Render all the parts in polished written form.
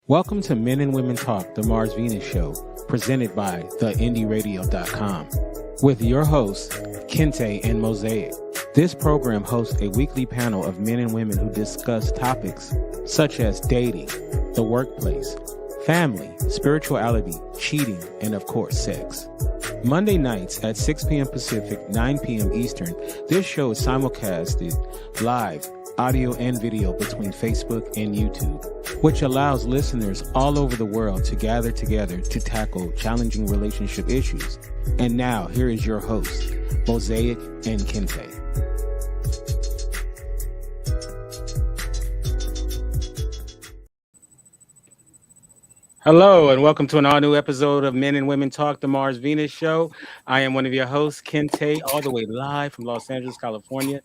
Welcome to Men and Women Talk, the Mars Venus Show, presented by theindyradio.com, with your hosts, Kente and Mosaic. This program hosts a weekly panel of men and women who discuss topics such as dating, the workplace, family, spirituality, cheating, and of course, sex. Monday nights at 6 p.m. Pacific, 9 p.m. Eastern, this show is simulcasted live, audio and video between Facebook and YouTube, which allows listeners all over the world to gather together to tackle challenging relationship issues. And now, here is your host, Mosaic and Kente. Hello, and welcome to an all-new episode of Men and Women Talk, the Mars Venus Show. I am one of your hosts, Kente, all the way live from Los Angeles, California.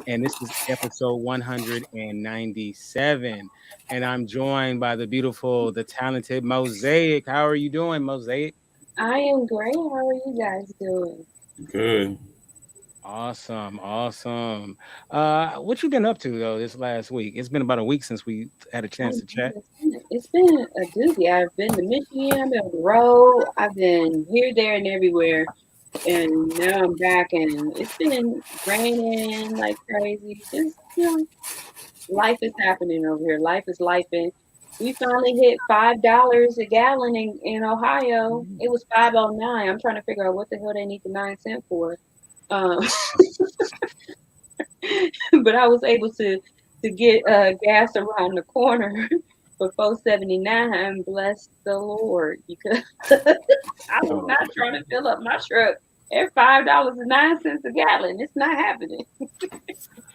And this is episode 197. And I'm joined by the beautiful, the talented Mosaic. How are you doing, Mosaic? I am great. How are you guys doing? Good. Awesome. What you been up to, though, this last week? It's been about a week since we had a chance to chat. It's been a doozy. I've been to Michigan, I've been on the road, I've been here, there, and everywhere. And now I'm back, and it's been raining like crazy. Just, life is happening over here. Life is lifing. We finally hit $5 a gallon in Ohio. It was $5.09. I'm trying to figure out what the hell they need the 9 cent for. But I was able to get gas around the corner for $4.79. Bless the Lord, because I was not trying to fill up my truck at $5.09 a gallon. It's not happening.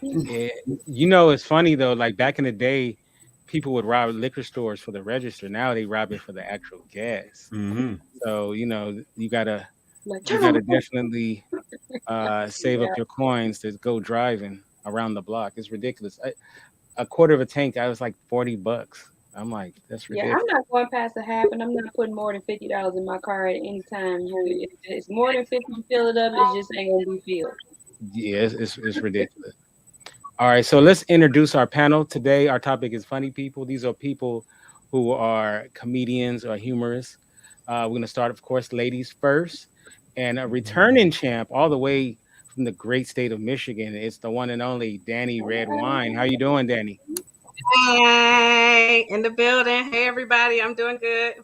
Yeah, it's funny though. Like back in the day, people would rob liquor stores for the register. Now they rob it for the actual gas. Mm-hmm. So you gotta definitely save up your coins to go driving around the block. It's ridiculous. A quarter of a tank, I was like $40. I'm like, that's ridiculous. Yeah, I'm not going past a half, and I'm not putting more than $50 in my car at any time. If it's more than 50 to fill it up, it just ain't gonna be filled. Yeah, it's ridiculous. All right, so let's introduce our panel today. Our topic is funny people. These are people who are comedians or humorists. We're gonna start, of course, ladies first. And a returning champ all the way from the great state of Michigan. It's the one and only Danny Red Wine. How you doing, Danny? Hey, in the building. Hey, everybody. I'm doing good.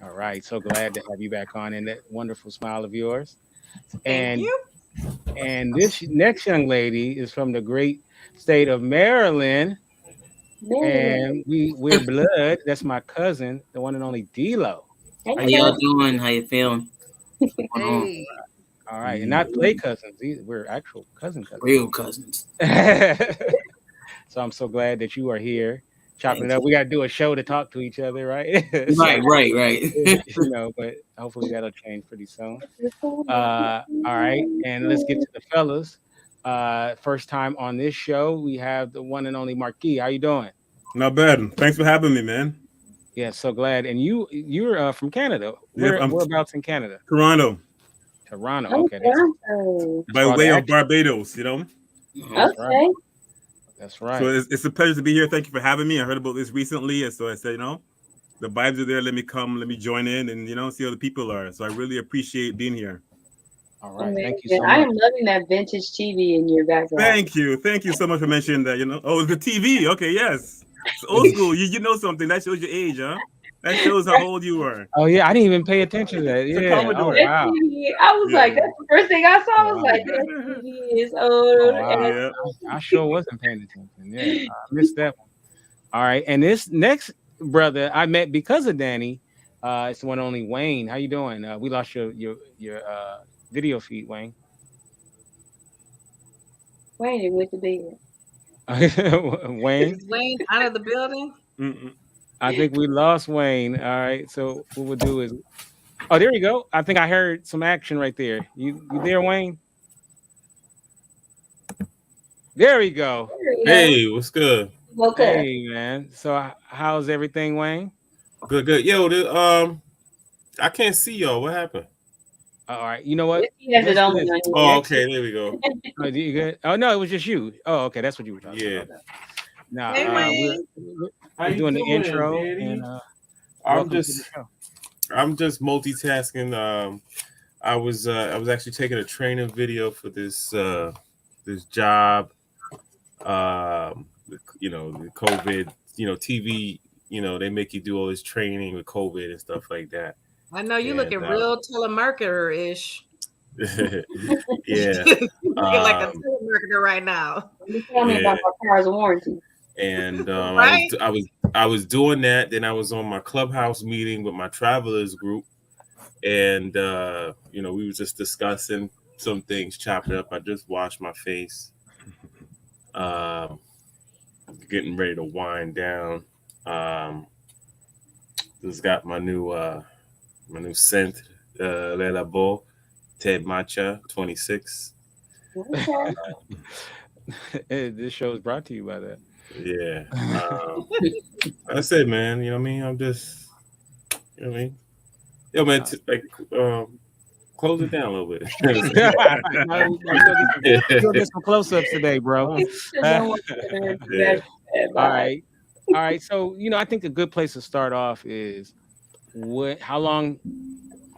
All right. So glad to have you back on and that wonderful smile of yours. Thank you. And this next young lady is from the great state of Maryland. And we're blood. That's my cousin, the one and only D-Lo. How y'all doing? How you feeling? Hey. All right, and not play cousins. We're actual cousins. Real cousins. So I'm so glad that you are here, chopping it up. We got to do a show to talk to each other, right? Right. But hopefully that'll change pretty soon. All right, and let's get to the fellas. First time on this show, we have the one and only Marquee. How you doing? Not bad. Thanks for having me, man. Yeah, so glad. And you're from Canada. Whereabouts in Canada? Toronto. Okay. By way of Barbados, Okay. That's right. So it's a pleasure to be here. Thank you for having me. I heard about this recently, and so I said, the vibes are there. Let me come. Let me join in, and see how the people are. So I really appreciate being here. All right. Thank you so much. I am loving that vintage TV in your background. Thank you so much for mentioning that. Oh, the TV. Okay, yes. It's old school. You know something that shows your age, huh? That shows how old you are. Oh yeah, I didn't even pay attention to that. Yeah. Oh, wow. I was like, that's the first thing I saw. I was like, that TV is old. Wow. I sure wasn't paying attention. Yeah, I missed that one. All right, and this next brother I met because of Danny. It's the one and only Wayne. How you doing? We lost your video feed, Wayne. Wayne went to bed. Wayne. Is Wayne out of the building? Mm-mm. I think we lost Wayne. All right. So what we'll do is, there you go. I think I heard some action right there. You there, Wayne? There we go. Hey, what's good? Okay. Hey, man. So how's everything, Wayne? Good. Yo, I can't see y'all. What happened? All right. You know what? He has it on. Oh, okay. There we go. Oh, you good? Oh no, it was just you. Oh, okay. That's what you were talking about. Now Hey, Wayne. we're doing the intro, and I'm welcome to the show. multitasking. I was actually taking a training video for this job. The COVID, TV, they make you do all this training with COVID and stuff like that. I know you And, looking real telemarketer-ish. Yeah. You're like a telemarketer right now. Tell me about my car's warranty. And Right? I was doing that. Then I was on my clubhouse meeting with my travelers group, and we were just discussing some things, chopping up. I just washed my face, getting ready to wind down. Just got my new scent, Le Labo Ted Matcha 26. Okay. This show is brought to you by that. Yeah. That's it, man. You know what I mean? I'm just, you know what I mean? Yo, man, close it down a little bit. We'll get some close-ups today, bro. All right. So, I think a good place to start off is how long.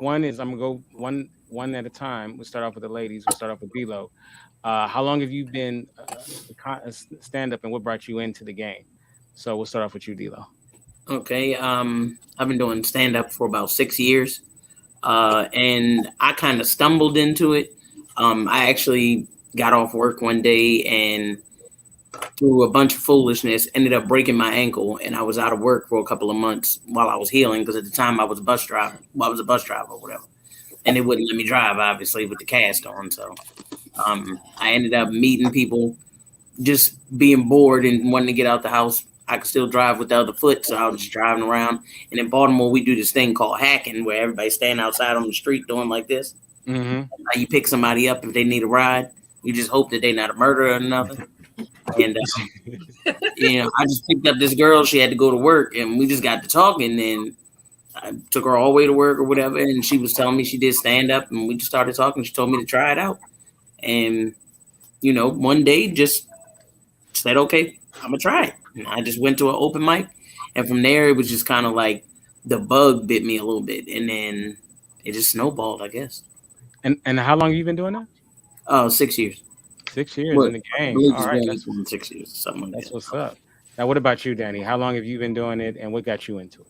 One is I'm gonna go one at a time. We'll start off with the ladies. We'll start off with D-Lo. How long have you been stand-up, and what brought you into the game? So we'll start off with you, D-Lo. Okay. I've been doing stand-up for about 6 years. And I kind of stumbled into it. I actually got off work one day and through a bunch of foolishness ended up breaking my ankle, and I was out of work for a couple of months while I was healing, because at the time I was a bus driver. Well, I was a bus driver or whatever, and they wouldn't let me drive, obviously, with the cast on. So I ended up meeting people, just being bored and wanting to get out the house. I could still drive with the other foot, so I was just driving around. And in Baltimore, we do this thing called hacking, where everybody's standing outside on the street doing like this. Mm-hmm. You pick somebody up if they need a ride. You just hope that they're not a murderer or nothing. And I just picked up this girl. She had to go to work, and we just got to talking. And I took her all the way to work or whatever, and she was telling me she did stand up, and we just started talking. She told me to try it out, and one day just said, "Okay, I'm gonna try it." And I just went to an open mic, and from there it was just kind of like the bug bit me a little bit, and then it just snowballed, I guess. And how long have you been doing that? 6 years. 6 years in the game. All right, that's 6 years. Something like that's that. what's up. Now, what about you, Danny? How long have you been doing it, and what got you into it?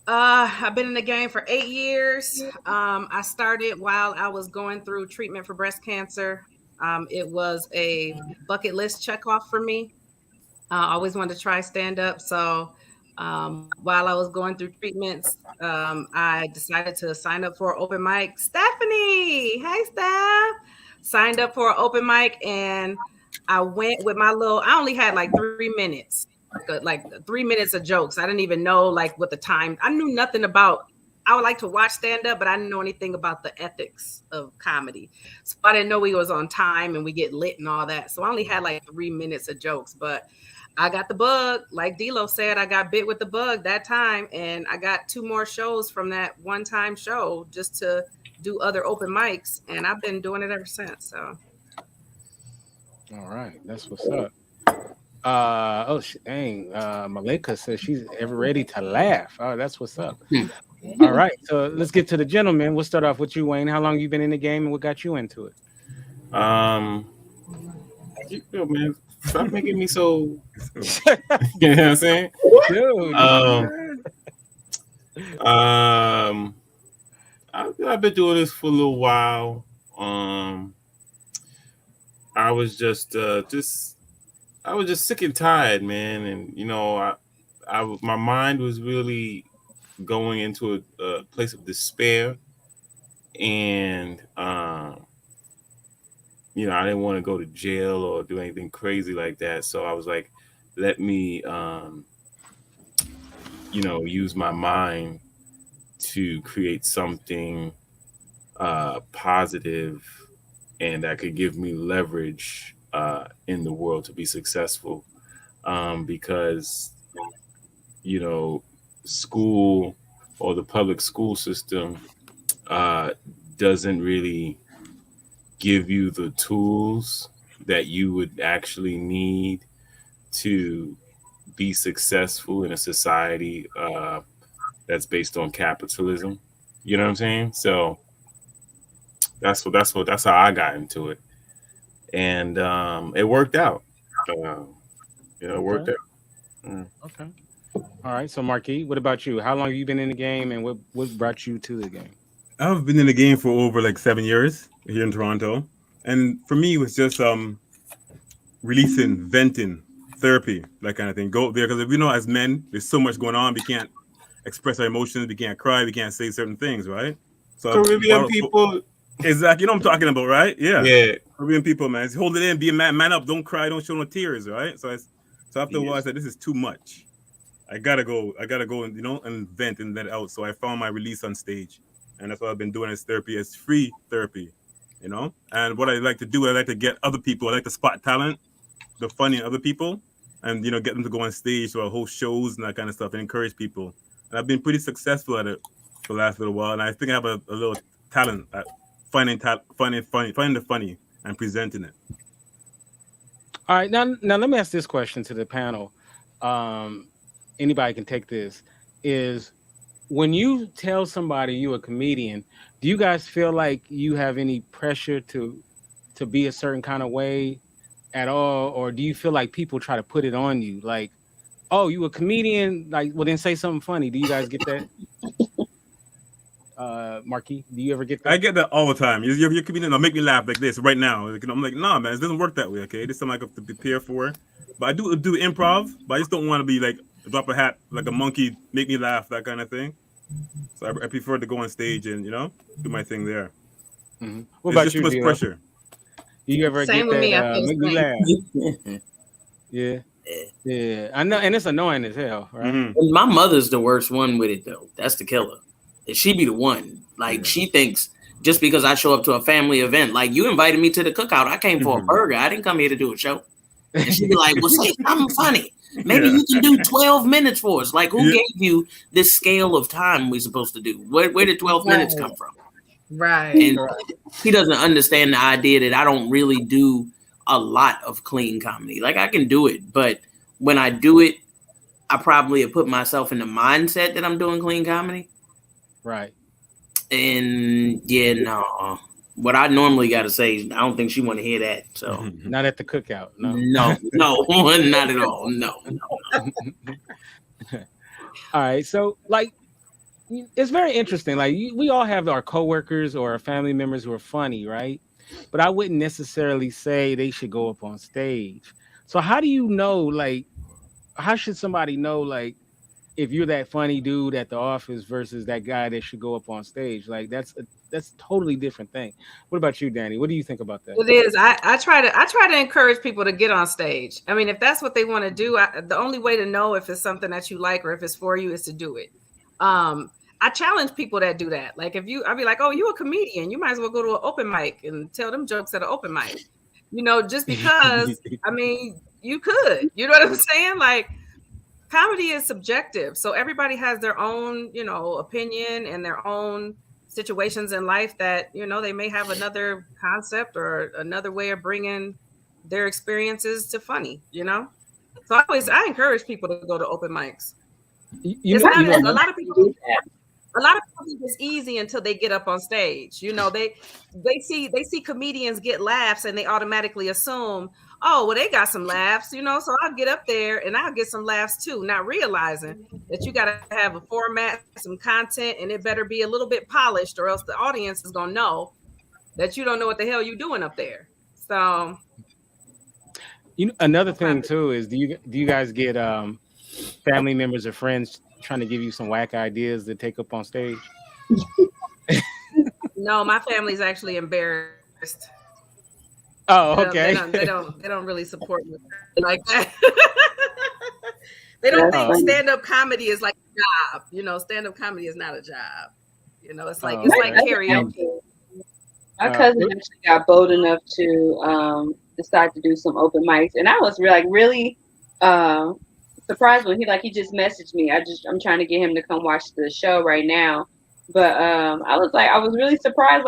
I've been in the game for 8 years. I started while I was going through treatment for breast cancer. It was a bucket list checkoff for me. I always wanted to try stand up. So while I was going through treatments, I decided to sign up for an open mic. Stephanie, hey, Steph. Signed up for an open mic, and I went with my I only had like 3 minutes. Like 3 minutes of jokes. I didn't even know what the time. I knew nothing about. I would like to watch stand up, but I didn't know anything about the ethics of comedy. So I didn't know we was on time and we get lit and all that. So I only had like 3 minutes of jokes, but I got the bug. Like D-Lo said, I got bit with the bug that time, and I got 2 more shows from that one-time show just to do other open mics, and I've been doing it ever since. So, all right, that's what's up. Dang. Malika says she's ever ready to laugh. Oh, that's what's up. All right, so let's get to the gentleman. We'll start off with you, Wayne. How long you been in the game, and what got you into it? Man, stop making me so. You know what I'm saying, dude? I've been doing this for a little while. I was just sick and tired, man, and my mind was really going into a place of despair, and I didn't want to go to jail or do anything crazy like that. So I was like, let me use my mind to create something positive and that could give me leverage in the world to be successful, because school or the public school system doesn't really give you the tools that you would actually need to be successful in a society that's based on capitalism. You know what I'm saying? So that's how I got into it, and it worked out. It worked out. Okay. All right. So, Marquee, what about you? How long have you been in the game, and what brought you to the game? I've been in the game for over like 7 years here in Toronto, and for me, it was just releasing, venting, therapy, that kind of thing. Go there because as men, there's so much going on. We can't express our emotions. We can't cry. We can't say certain things, right? So Caribbean people. Exactly. You know what I'm talking about, right? Yeah. Yeah. Caribbean people, man. Just hold it in. Be a man up. Don't cry. Don't show no tears, right? So after a while, I said, this is too much. I gotta go and and vent and let it out. So I found my release on stage, and that's what I've been doing as therapy. It's free therapy, And what I like to do, I like to get other people. I like to spot talent, the funny in other people, and get them to go on stage or host shows and that kind of stuff, and encourage people. And I've been pretty successful at it for the last little while, and I think I have a little talent at finding the funny and presenting it. All right. Now let me ask this question to the panel. Anybody can take this. Is when you tell somebody you're a comedian, do you guys feel like you have any pressure to be a certain kind of way at all, or do you feel like people try to put it on you, like, oh, you a comedian, like, well then say something funny? Do you guys get that? Marquee, do you ever get that? I get that all the time. You're a comedian. Make me laugh like this right now. I'm like, nah, man, it doesn't work that way. Okay, this is something I have to prepare for. But I do improv, but I just don't want to be like drop a hat like a monkey, make me laugh, that kind of thing. So I prefer to go on stage and do my thing there. Mm-hmm. What about you? Too much pressure. Do you ever Same get with that? me, Make me laugh. Yeah. I know, and it's annoying as hell, right? Mm-hmm. My mother's the worst one with it, though. That's the killer. She be the one. Like, she thinks just because I show up to a family event, like, you invited me to the cookout, I came for a burger. I didn't come here to do a show. And she'd be like, well, say something funny. Maybe you can do 12 minutes for us. Like, who gave you this scale of time we're supposed to do? Where did 12 minutes come from? Right. And he doesn't understand the idea that I don't really do a lot of clean comedy. Like, I can do it, but when I do it, I probably have put myself in the mindset that I'm doing clean comedy. Right. And no. What I normally got to say, I don't think she want to hear that. So not at the cookout. No, not at all. No. All right. So, like, it's very interesting. Like, we all have our coworkers or our family members who are funny, right? But I wouldn't necessarily say they should go up on stage. So how do you know, like, how should somebody know, like, if you're that funny dude at the office versus that guy that should go up on stage? Like, that's a totally different thing. What about you, Danny? What do you think about that? It is. I try to encourage people to get on stage. I mean, if that's what they want to do, the only way to know if it's something that you like or if it's for you is to do it. I challenge people that do that. Like, I'd be like, oh, you a comedian, you might as well go to an open mic and tell them jokes at an open mic. Just because, I mean, you could. You know what I'm saying? Like, comedy is subjective. So everybody has their own, opinion and their own situations in life that, they may have another concept or another way of bringing their experiences to funny, So I encourage people to go to open mics. A lot of people think it's easy until they get up on stage. They see comedians get laughs and they automatically assume, oh, well, they got some laughs, so I'll get up there and I'll get some laughs too, not realizing that you got to have a format, some content, and it better be a little bit polished or else the audience is going to know that you don't know what the hell you're doing up there. So, another thing too is, do you guys get family members or friends trying to give you some whack ideas to take up on stage? No, my family's actually embarrassed. Oh, okay. They don't really support me like that. They don't think stand-up comedy is like a job. Stand-up comedy is not a job. It's like karaoke. My cousin actually got bold enough to decide to do some open mics, and I was really surprised when he just messaged me. I'm trying to get him to come watch the show right now. But I was really surprised.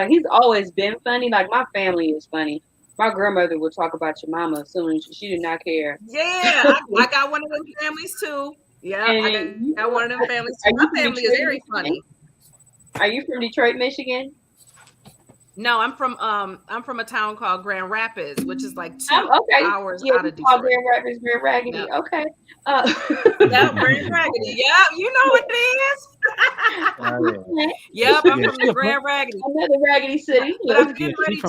He's always been funny. Like, my family is funny. My grandmother would talk about your mama as soon as she did not care. Yeah, I got one of them families too. Yeah, I got one of them families too. My family is very funny. Are you from Detroit, Michigan? No, I'm from a town called Grand Rapids, which is like 2 hours out of Detroit. Grand Rapids, Grand Raggedy. Yep. Okay. Yeah, Grand Raggedy. Yeah, you know what it is. Yep, I'm from the Grand Raggedy. Another raggedy city. But I'm getting ready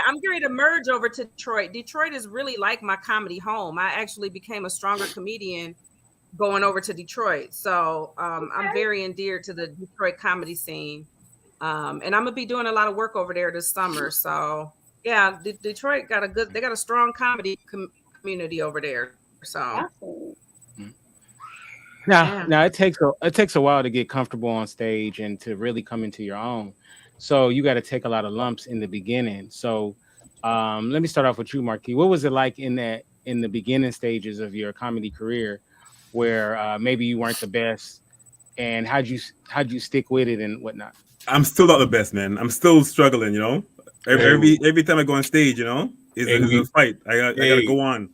I'm ready to merge over to Detroit. Detroit is really like my comedy home. I actually became a stronger comedian going over to Detroit. So I'm very endeared to the Detroit comedy scene. And I'm gonna be doing a lot of work over there this summer. So yeah, Detroit they got a strong comedy community over there. So now it takes a while to get comfortable on stage and to really come into your own. So you got to take a lot of lumps in the beginning. So let me start off with you, Marquee. What was it like in the beginning stages of your comedy career, where maybe you weren't the best, and how'd you stick with it and whatnot? I'm still not the best, man. I'm still struggling, you know. Every time I go on stage, you know, it's a fight. I gotta go on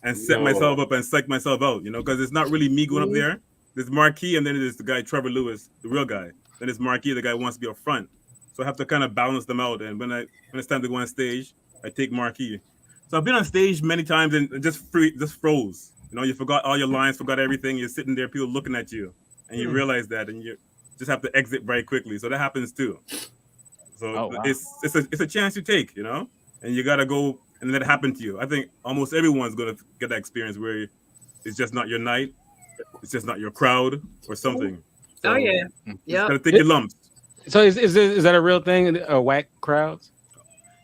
and set myself up and psych myself out, you know, because it's not really me going up there. There's Marquee, and then there's the guy Trevor Lewis, the real guy. Then it's Marquee, the guy who wants to be up front. So I have to kind of balance them out. And when it's time to go on stage, I take Marquee. So I've been on stage many times and just froze. You know, you forgot all your lines, forgot everything. You're sitting there, people looking at you, and you realize that, and you just have to exit very quickly. So that happens too. So it's a chance you take, you know, and you gotta go and let it happen to you. I think almost everyone's gonna get that experience where it's just not your night, it's just not your crowd or something. So, yeah. Gotta take your lumps. So is that a real thing? Whack crowds?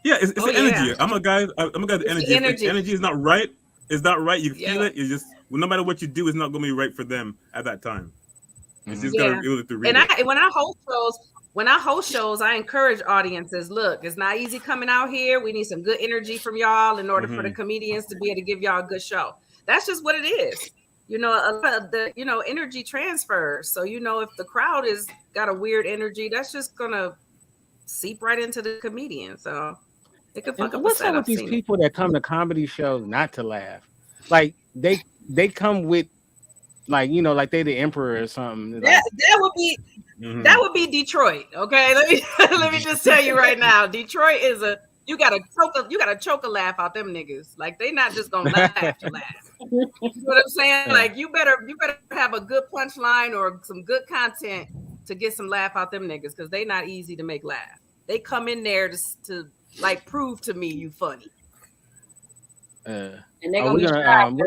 Yeah, it's the energy. I'm a guy. The energy. If the energy is not right, it's not right. You feel it. You just no matter what you do, it's not gonna be right for them at that time. It's just gotta be able to read it. When I host shows, I encourage audiences. Look, it's not easy coming out here. We need some good energy from y'all in order for the comedians to be able to give y'all a good show. That's just what it is. You know, a lot of the energy transfers. So if the crowd is got a weird energy, that's just gonna seep right into the comedian. So it could fuck up. What's up with these people that come to comedy shows not to laugh? Like they come with like they the emperor or something. That would be Detroit. Okay, let me just tell you right now, Detroit is you gotta choke a laugh out them niggas. Like they not just gonna laugh to laugh. You know what I'm saying? Like you better have a good punchline or some good content to get some laugh out them niggas, because they not easy to make laugh. They come in there to like prove to me you funny. And they're gonna be shocked.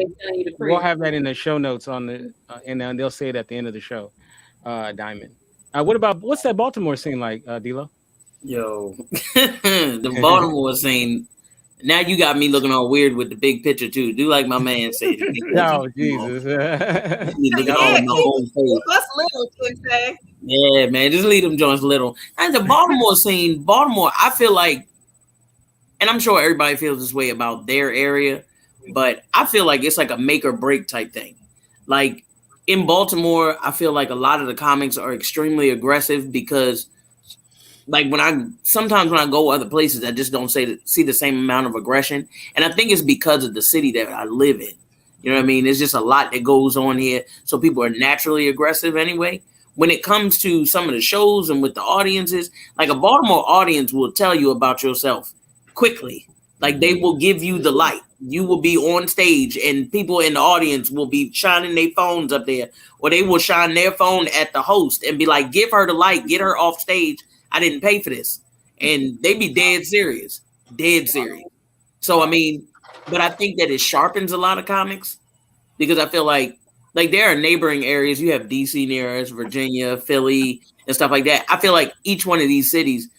We'll have that in the show notes on the and they'll say it at the end of the show. Diamond. What's that Baltimore scene like, D-Lo? Yo, the Baltimore scene. Now you got me looking all weird with the big picture too. Do like my man said. Oh Jesus! Yeah, man, just leave them joints little. And the Baltimore scene, I feel like, and I'm sure everybody feels this way about their area, but I feel like it's like a make or break type thing. Like in Baltimore, I feel like a lot of the comics are extremely aggressive because, like when I go other places, I just don't see the same amount of aggression. And I think it's because of the city that I live in. You know what I mean? There's just a lot that goes on here. So people are naturally aggressive anyway. When it comes to some of the shows and with the audiences, like a Baltimore audience will tell you about yourself quickly. Like they will give you the light. You will be on stage and people in the audience will be shining their phones up there, or they will shine their phone at the host and be like, give her the light, get her off stage. I didn't pay for this. And they be dead serious. So, I mean, but I think that it sharpens a lot of comics because I feel like there are neighboring areas. You have DC near us, Virginia, Philly, and stuff like that. I feel like each one of these cities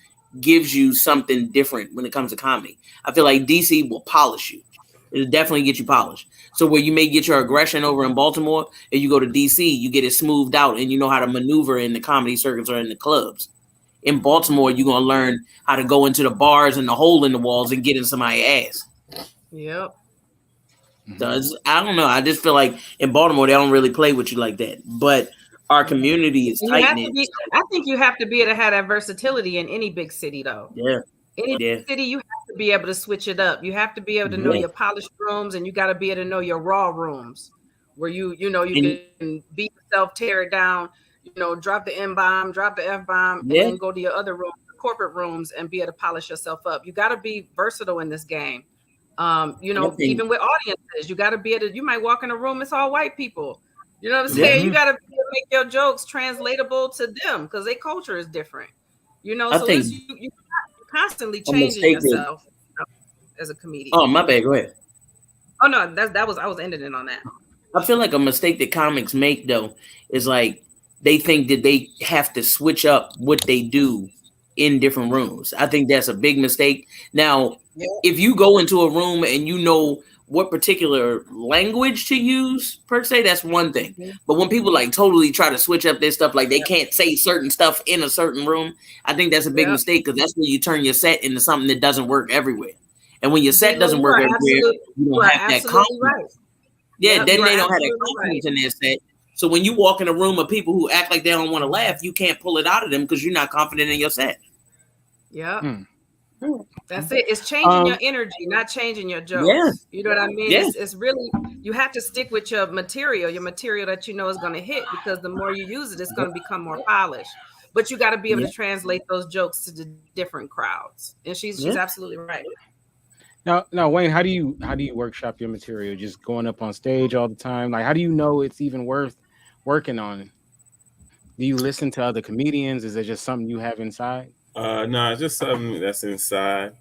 gives you something different when it comes to comedy. I feel like DC will polish you. It'll definitely get you polished. So where you may get your aggression over in Baltimore and you go to DC, you get it smoothed out and you know how to maneuver in the comedy circuits or in the clubs. In Baltimore, you're going to learn how to go into the bars and the hole in the walls and get in somebody's ass. Yep. I don't know. I just feel like in Baltimore, they don't really play with you like that. But our community is tight-knit. I think you have to be able to have that versatility in any big city, though. Yeah. Any city, you have to be able to switch it up. You have to be able to know your polished rooms, and you got to be able to know your raw rooms, where you can beat yourself, tear it down, drop the N-bomb, drop the F-bomb, and then go to your other rooms, corporate rooms, and be able to polish yourself up. You got to be versatile in this game. Even with audiences, you got to be able to. You might walk in a room, it's all white people. You know what I'm saying? You got to make your jokes translatable to them because their culture is different. You constantly changing yourself as a comedian. Oh, my bad. Go ahead. Oh no, I was ending it on that. I feel like a mistake that comics make though is like they think that they have to switch up what they do in different rooms. I think that's a big mistake. Now, if you go into a room and you know what particular language to use per se, that's one thing. But when people like totally try to switch up their stuff, like they can't say certain stuff in a certain room, I think that's a big mistake because that's when you turn your set into something that doesn't work everywhere. And when your set doesn't work everywhere, you don't have that confidence. Right. Yeah, then they don't have that confidence in their set. So when you walk in a room of people who act like they don't want to laugh, you can't pull it out of them because you're not confident in your set. Yeah. That's it. It's changing your energy, not changing your jokes. Yeah. You know what I mean? Yeah. It's really, you have to stick with your material that you know is going to hit, because the more you use it, it's going to become more polished. But you got to be able to translate those jokes to the different crowds. And she's absolutely right. Now, Wayne, how do you workshop your material? Just going up on stage all the time? Like, how do you know it's even worth working on? Do you listen to other comedians? Is it just something you have inside? No, it's just something that's inside,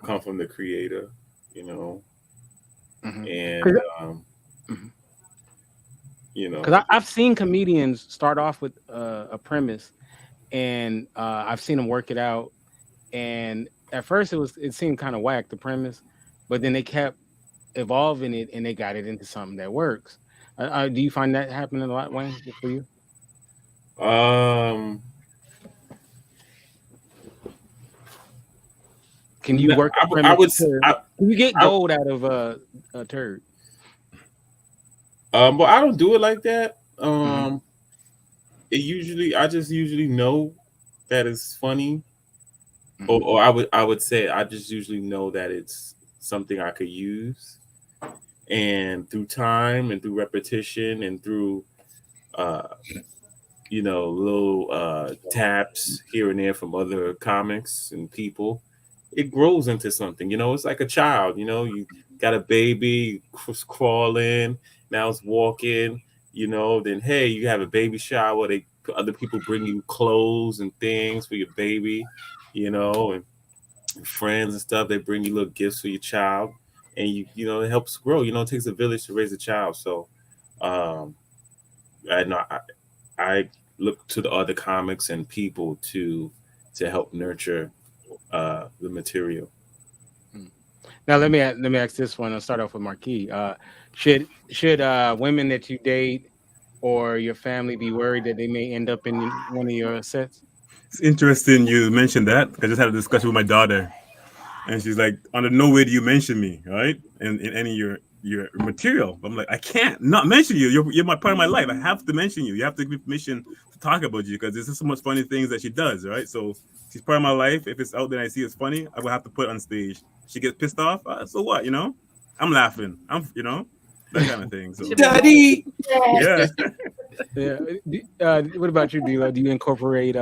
come from the creator, and because I've seen comedians start off with a premise, and I've seen them work it out, and at first it seemed kind of whack, the premise, but then they kept evolving it and they got it into something that works. Do you find that happening a lot, Wayne, for you? Can you work? Can you get gold out of a turd? But I don't do it like that. I just usually know that it's funny, or I would say I just usually know that it's something I could use, and through time and through repetition and through little taps here and there from other comics and people, it grows into something. It's like a child. You got a baby crawling, now it's walking. Then hey, you have a baby shower. Other people bring you clothes and things for your baby, and friends and stuff. They bring you little gifts for your child, and it helps grow. It takes a village to raise a child. So, I look to the other comics and people to help nurture the material. Now let me ask this one. I'll start off with Marquee. Should women that you date or your family be worried that they may end up in one of your sets? It's interesting you mentioned that. I just had a discussion with my daughter, and she's like, "Under no way do you mention me, right? In any of your material." I'm like, I can't not mention you. You're my part of my life. I have to mention you. You have to give me permission to talk about you because there's just so much funny things that she does, right? So she's part of my life. If it's out there and I see it's funny, I will have to put it on stage. She gets pissed off. So what? I'm laughing. That kind of thing. So, Daddy. Yeah. What about you, Dilo? Do you incorporate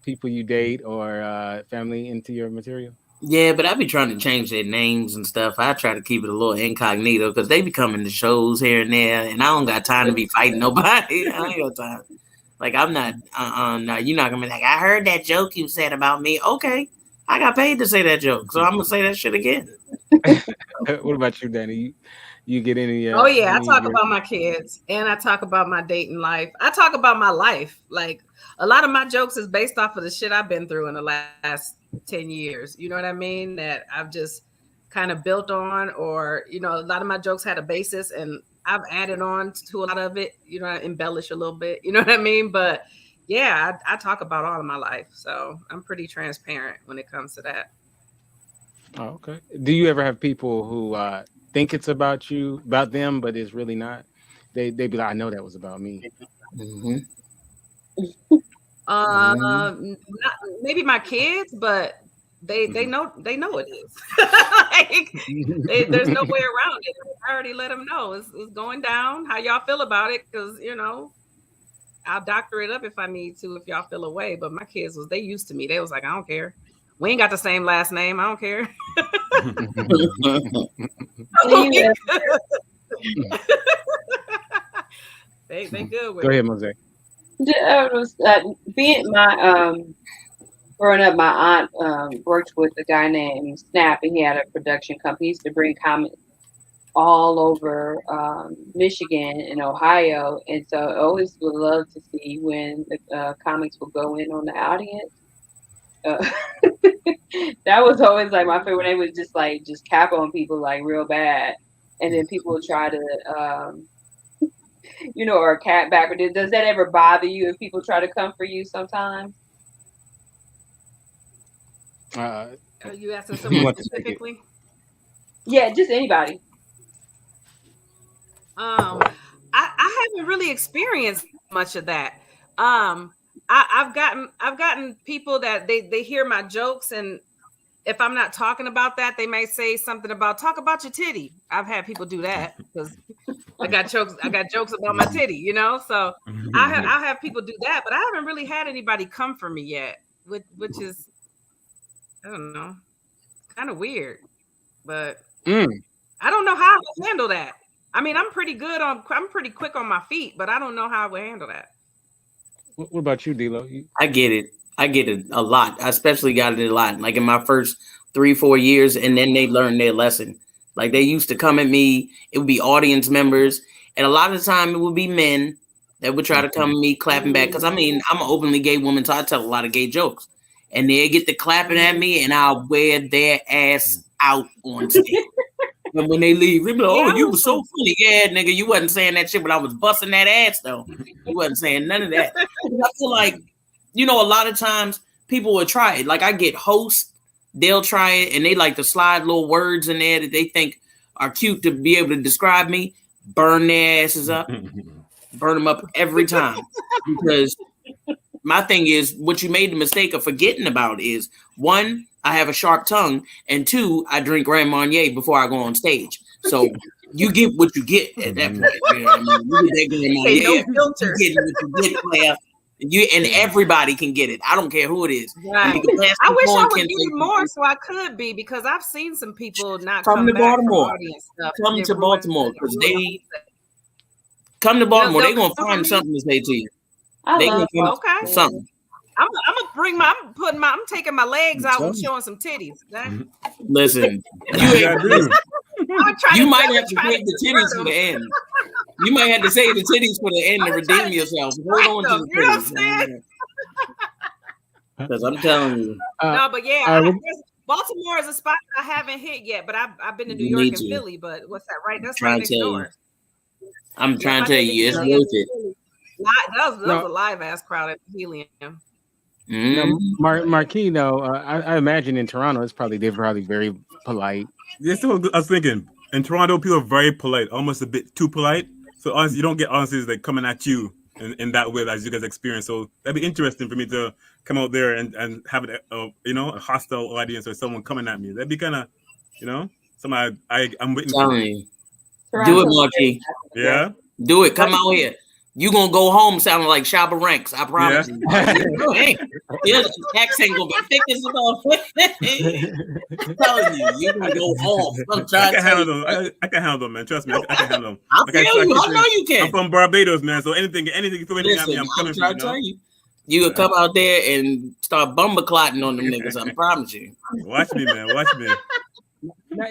people you date or family into your material? Yeah, but I be trying to change their names and stuff. I try to keep it a little incognito because they be coming to shows here and there, and I don't got time to be fighting nobody. I ain't got time. Like, I'm not, no, you're not gonna be like, I heard that joke you said about me. Okay, I got paid to say that joke, so I'm gonna say that shit again. What about you, Danny? You get any? Oh yeah, I talk about my kids and I talk about my dating life. I talk about my life. Like, a lot of my jokes is based off of the shit I've been through in the last 10 years. You know what I mean? That I've just kind of built on, or, a lot of my jokes had a basis and I've added on to a lot of it, I embellish a little bit, you know what I mean? But yeah, I talk about all of my life. So I'm pretty transparent when it comes to that. Oh, okay. Do you ever have people who think it's about them, but it's really not? They be like, I know that was about me. Maybe my kids, but they know it is. Like, there's no way around it. I already let them know it's going down. How y'all feel about it? Because I'll doctor it up if I need to. If y'all feel away, but my kids they used to me. They was like, I don't care. We ain't got the same last name. I don't care. They good with Go ahead, Mosaic. Being growing up, my aunt worked with a guy named Snap, and he had a production company. He used to bring comics all over Michigan and Ohio, and so I always would love to see when the comics would go in on the audience. That was always like my favorite. When they would just cap on people like real bad, and then people would try to or a cat back. Does that ever bother you if people try to come for you sometimes? Are you asking someone specifically? Yeah, just anybody. I haven't really experienced much of that. I've gotten people that they hear my jokes, and if I'm not talking about that, they may say something about talk about your titty. I've had people do that because I got jokes about my titty, So I have people do that, but I haven't really had anybody come for me yet, which is, I don't know, kind of weird, but I don't know how I would handle that. I mean, I'm pretty quick on my feet, but I don't know how I would handle that. What about you, D-Lo? I get it a lot. I especially got it a lot. Like in my first 3-4 years, and then they learned their lesson. Like they used to come at me. It would be audience members, and a lot of the time it would be men that would try to come at me clapping back. Because I mean, I'm an openly gay woman, so I tell a lot of gay jokes, and they get to clapping at me, and I'll wear their ass out on stage. And when they leave, they be like, "Oh, you were so funny." Yeah, nigga, you wasn't saying that shit, but I was busting that ass though. You wasn't saying none of that. I feel like, a lot of times people will try it. Like I get hosts, they'll try it, and they like to slide little words in there that they think are cute to be able to describe me. Burn their asses up, burn them up every time. Because my thing is, what you made the mistake of forgetting about is, one, I have a sharp tongue, and two, I drink Grand Marnier before I go on stage. So you get what you get at that point. You know what I mean? You get that Grand Marnier. No filter. You get what you get, player. And everybody can get it. I don't care who it is. Right. I wish I would get it more so I could be, because I've seen some people not come to Baltimore. Stuff. Come to Baltimore, because they come to Baltimore. They're gonna find something to say to you. Okay. Something. I'm taking my legs out and showing some titties. Listen, you might have to take the titties for the end. You might have to say the titties for the end to redeem yourself. Hold on to the titties. Because I'm telling you. No, but Baltimore is a spot that I haven't hit yet, but I've been to New York and Philly. But what's that? Right, that's right next door. I'm trying to tell you, it's worth it. That was a live ass crowd at Helium. Marquee, though, I imagine in Toronto, they're probably very polite. That's what I was thinking. In Toronto, people are very polite, almost a bit too polite. So honestly, you don't get answers like coming at you in that way as you guys experience. So that'd be interesting for me to come out there and have a hostile audience or someone coming at me. That'd be kind of, something I'm waiting for. Do it, Marquee. Yeah. Do it. Come out here. You gonna go home sounding like Shabba Ranks. I promise you. Your accent gonna be thick as a motherfucker. I'm telling you, you gonna go home. I can handle them. I can handle them, man. Trust me, I can handle them. I feel you. I know you can. I'm from Barbados, man. So anything you throw anything at me, I'm coming for you. Tell you. You could come out there and start bumper clotting on them niggas. I promise you. Watch me, man. Watch me.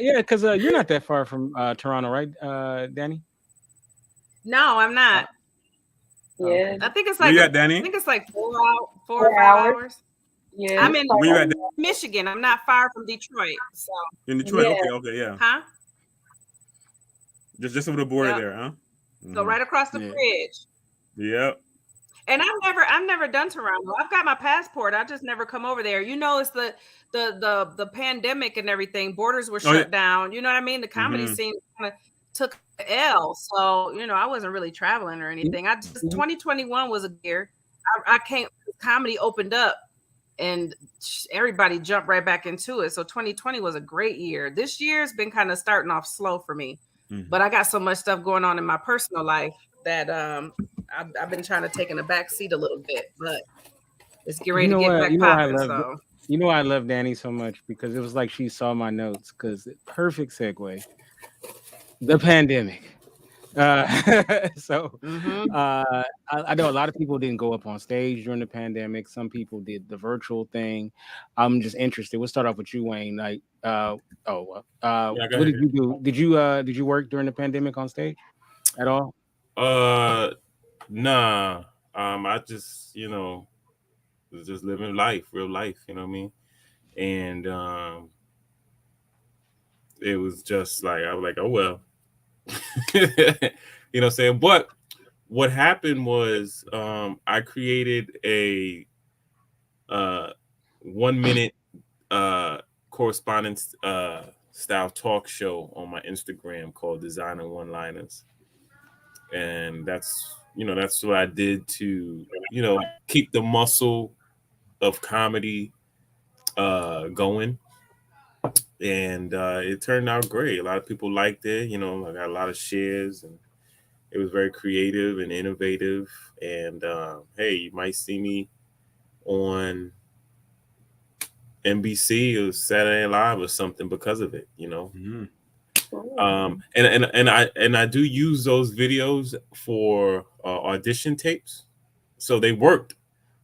Yeah, because you're not that far from Toronto, right, Danny? No, I'm not. Yeah, I think it's like. Where you at, Danny? I think it's like 4 or 5 hours. Yeah, I'm in Michigan. I'm not far from Detroit. So in Detroit, okay, yeah. Huh? Just over the border there, huh? So right across the bridge. Yep. And I've never done Toronto. I've got my passport. I just never come over there. It's the pandemic and everything. Borders were shut down. You know what I mean? The comedy scene kind of took the L. So, I wasn't really traveling or anything. 2021 was a year. I came, comedy opened up and everybody jumped right back into it. So 2020 was a great year. This year's been kind of starting off slow for me, but I got so much stuff going on in my personal life that I've been trying to take in the back seat a little bit, but it's getting ready to get back popping. So you know why I love Danny so much, because it was like she saw my notes, because perfect segue. The pandemic. So I know a lot of people didn't go up on stage during the pandemic. Some people did the virtual thing. I'm just interested. We'll start off with you, Wayne. Like, what did you do? Did you work during the pandemic on stage at all? Nah. I just, was just living life, real life, you know what I mean? And it was just like, I was like, oh well. You know what I'm saying? But what happened was I created a 1 minute correspondence style talk show on my Instagram called Designer One Liners. And that's what I did to, keep the muscle of comedy going. And it turned out great. A lot of people liked it. I got a lot of shares, and it was very creative and innovative. And hey, you might see me on NBC or Saturday Night Live or something because of it. And I do use those videos for audition tapes, so they worked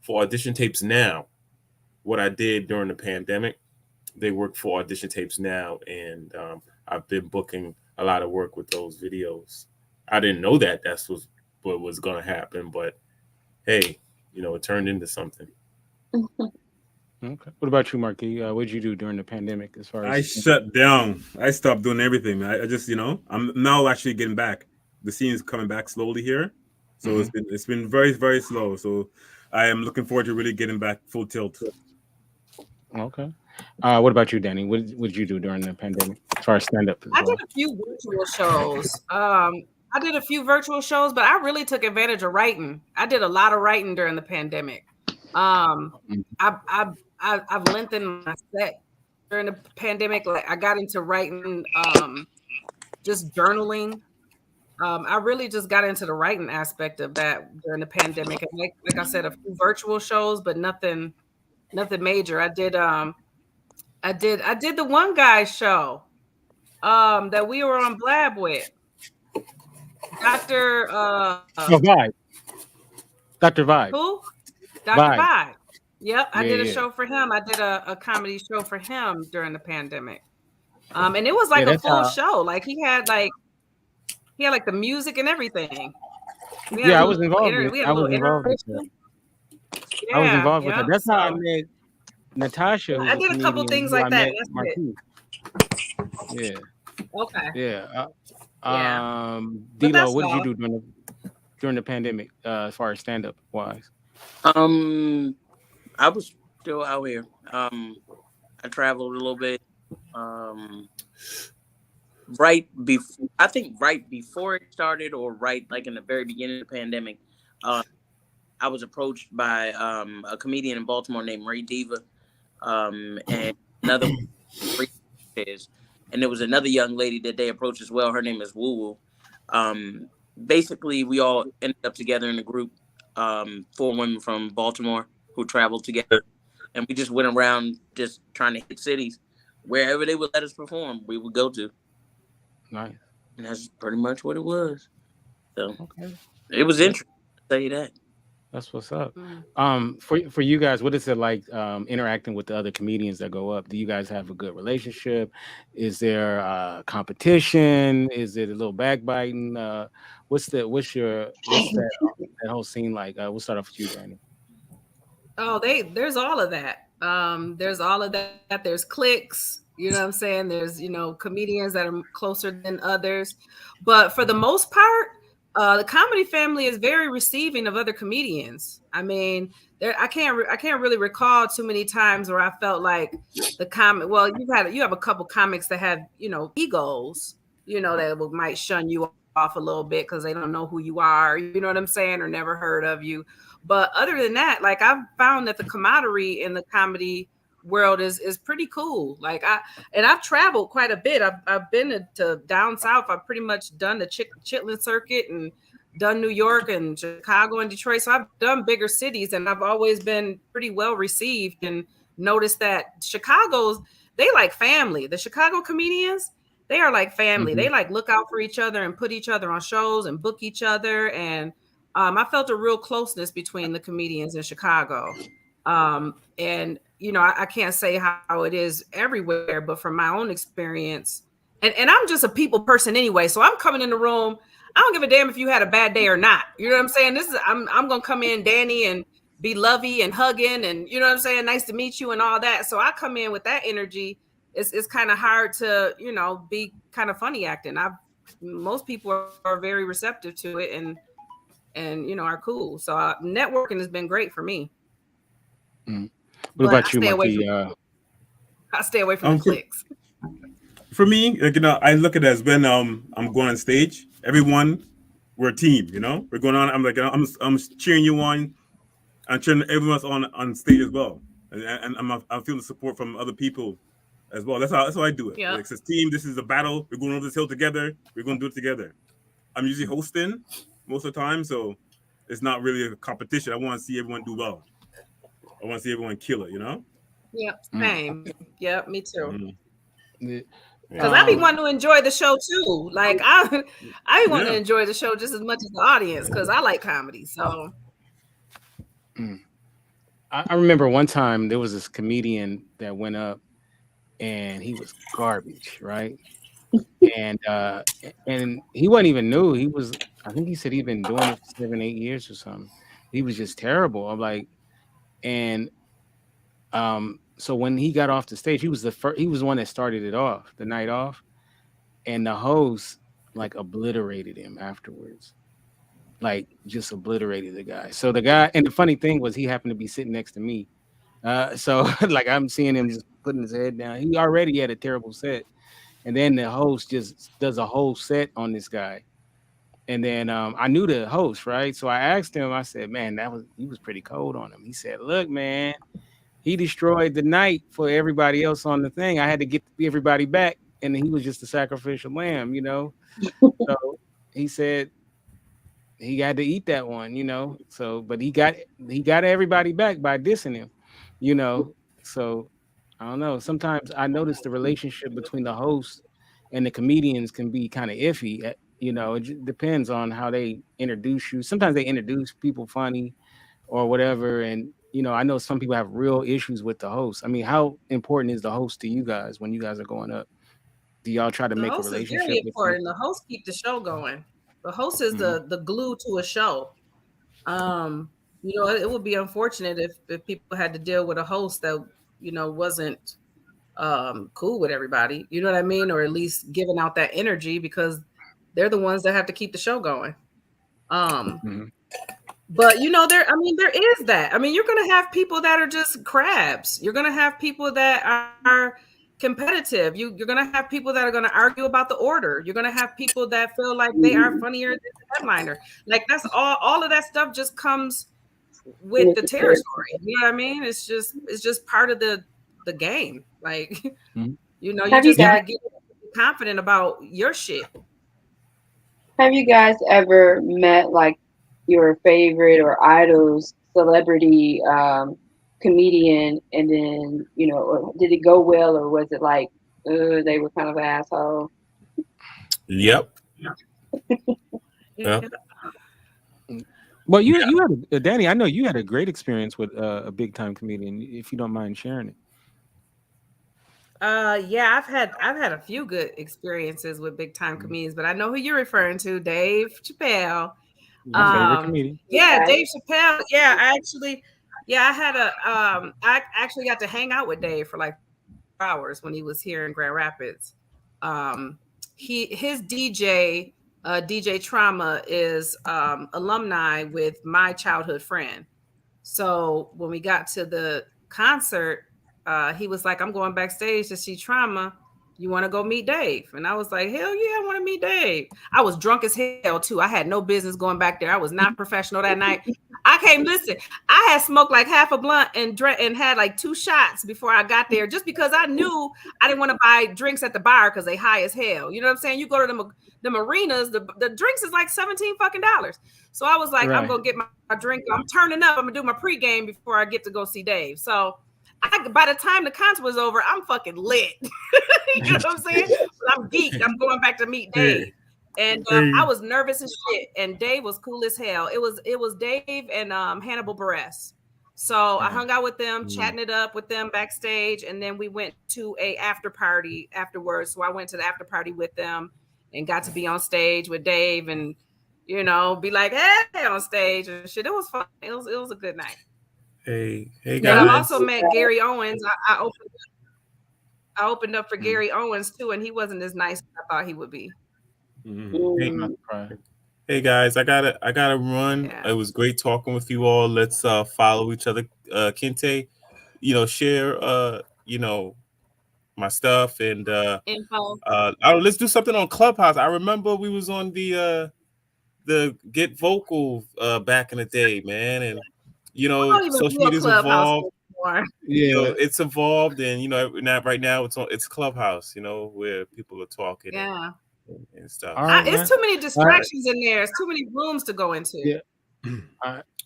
for audition tapes now. What I did during the pandemic, they work for audition tapes now, and I've been booking a lot of work with those videos. I didn't know that that's what was going to happen, but hey, it turned into something. Okay. What about you, Marquee? What did you do during the pandemic? As far as I shut down. I stopped doing everything. I just, I'm now actually getting back. The scene is coming back slowly here, so it's been very, very slow. So I am looking forward to really getting back full tilt. Okay. What about you, Danny? What did you do during the pandemic as far as stand up? I did a few virtual shows. But I really took advantage of writing. I did a lot of writing during the pandemic. I've lengthened my set during the pandemic. Like I got into writing, just journaling. I really just got into the writing aspect of that during the pandemic. And like I said, a few virtual shows, but nothing major. I did the one guy show that we were on Blab with. Dr. Vibe. Dr. Vibe. Who? Dr. Vibe. Vibe. Yep, I did a show for him. I did a comedy show for him during the pandemic. And it was like a full show. Like he had like the music and everything. I was involved with it. I was involved with that. That's how I met Natasha. I did a couple things like that. Yeah. Okay. Yeah. D-Lo, what did you do during the pandemic as far as stand up wise? I was still out here. I traveled a little bit. Right before it started, or right like in the very beginning of the pandemic, I was approached by a comedian in Baltimore named Ray Diva, and another and there was another young lady that they approached as well. Her name is Woo Woo. Basically, we all ended up together in a group, 4 women from Baltimore who traveled together, and we just went around just trying to hit cities. Wherever they would let us perform, we would go to. Nice. And that's pretty much what it was. So it was interesting, I'll tell you that. That's what's up. For you guys, what is it like interacting with the other comedians that go up? Do you guys have a good relationship? Is there competition? Is it a little backbiting? What's that whole scene like? We'll start off with you, Danny. Oh, there's all of that. There's all of that. There's cliques. You know what I'm saying? There's, comedians that are closer than others. But for the most part, the comedy family is very receiving of other comedians. I mean, I can't really recall too many times where I felt like you have a couple comics that have, egos, that might shun you off a little bit because they don't know who you are, you know what I'm saying, or never heard of you. But other than that, like I've found that the camaraderie in the comedy world is pretty cool. Like I've traveled quite a bit. I've been to down south. I've pretty much done the Chitlin circuit and done New York and Chicago and Detroit. So I've done bigger cities, and I've always been pretty well received, and noticed that Chicago's, they like family. The Chicago comedians, they are like family. Mm-hmm. They like look out for each other and put each other on shows and book each other. And I felt a real closeness between the comedians in Chicago. And you know, I can't say how it is everywhere, but from my own experience, and I'm just a people person anyway. So I'm coming in the room. I don't give a damn if you had a bad day or not. You know what I'm saying? I'm gonna come in, Danny, and be lovey and hugging, and you know what I'm saying? Nice to meet you and all that. So I come in with that energy. It's kind of hard to, you know, be kind of funny acting. Most people are very receptive to it and you know, are cool. So networking has been great for me. What But about you, Marquee? I stay away from the clicks. For me, like, you know, I look at it as when I'm going on stage, everyone, we're a team, you know? We're going on, I'm like, I'm cheering you on, I'm cheering everyone else on stage as well. And I'm feeling support from other people as well. That's how I do it. Yeah. Like, it's a team, this is a battle, we're going over this hill together, we're going to do it together. I'm usually hosting most of the time, so it's not really a competition. I want to see everyone do well. I want to see everyone kill it, you know? Yep, same. Yep, me too. Because I be wanting to enjoy the show too. Like I want to enjoy the show just as much as the audience because I like comedy. So I remember one time there was this comedian that went up and he was garbage, right? And he wasn't even new. I think he said he'd been doing it for 7-8 years or something. He was just terrible. I'm like, and so when he got off the stage, he was the one that started it off, the night off, and the host like obliterated him afterwards, like just obliterated the guy. So the guy, and the funny thing was he happened to be sitting next to me, so like I'm seeing him just putting his head down. He already had a terrible set, and then the host just does a whole set on this guy. And then I knew the host, right? So I asked him, I said, man, he was pretty cold on him. He said, look, man, he destroyed the night for everybody else on the thing. I had to get everybody back, and he was just a sacrificial lamb, you know? So he said he had to eat that one, you know? So, but he got everybody back by dissing him, you know? So I don't know. Sometimes I notice the relationship between the host and the comedians can be kind of iffy. You know, it depends on how they introduce you. Sometimes they introduce people funny or whatever. And, you know, I know some people have real issues with the host. I mean, how important is the host to you guys when you guys are going up? Do y'all try to make a relationship? The host is very important. The host keeps the show going. The host is the glue to a show. You know, it would be unfortunate if people had to deal with a host that, you know, wasn't cool with everybody. You know what I mean? Or at least giving out that energy, because they're the ones that have to keep the show going. But you know, there is that. I mean, you're gonna have people that are just crabs. You're gonna have people that are competitive. You're gonna have people that are gonna argue about the order. You're gonna have people that feel like they are funnier than the headliner. Like that's all of that stuff just comes with the territory. You know what I mean? It's just part of the game. Like you know, you just gotta get confident about your shit. Have you guys ever met like your favorite or idol's celebrity comedian, and then, you know, did it go well, or was it like they were kind of an asshole? Yep. Yeah. Well, you had Danny. I know you had a great experience with a big time comedian. If you don't mind sharing it. Yeah, I've had a few good experiences with big time comedians, but I know who you're referring to, Dave Chappelle. My favorite comedian. Yeah, Dave Chappelle. Yeah, I actually got to hang out with Dave for like hours when he was here in Grand Rapids. His DJ Trauma is alumni with my childhood friend. So when we got to the concert, he was like, I'm going backstage to see Trauma. you want to go meet Dave? And I was like, hell yeah, I want to meet Dave. I was drunk as hell too. I had no business going back there. I was not professional that night. I came, listen, I had smoked like half a blunt and had like 2 shots before I got there, just because I knew I didn't want to buy drinks at the bar because they high as hell. You know what I'm saying? You go to the marinas, the drinks is like $17 fucking dollars. So I was like, I'm gonna get my drink. I'm turning up. I'm gonna do my pregame before I get to go see Dave. So by the time the concert was over, I'm fucking lit. You know what I'm saying? But I'm geeked. I'm going back to meet Dave. And I was nervous as shit. And Dave was cool as hell. It was Dave and Hannibal Buress. So I hung out with them, chatting it up with them backstage, and then we went to a after party afterwards. So I went to the after party with them and got to be on stage with Dave and, you know, be like, hey, on stage and shit. It was fun. It was a good night. Hey guys. And I also met Gary Owens. I opened up for Gary Owens too, and he wasn't as nice as I thought he would be. Hey guys, I gotta run. Yeah. It was great talking with you all. Let's follow each other. Kente, you know, share you know, my stuff and info. Let's do something on Clubhouse. I remember we was on the Get Vocal back in the day, man, and you know, social media's evolved. Yeah, you know, it's evolved, and you know, right now it's Clubhouse, you know, where people are talking. Yeah. And stuff. It's too many distractions in there. It's too many rooms to go into. Yeah.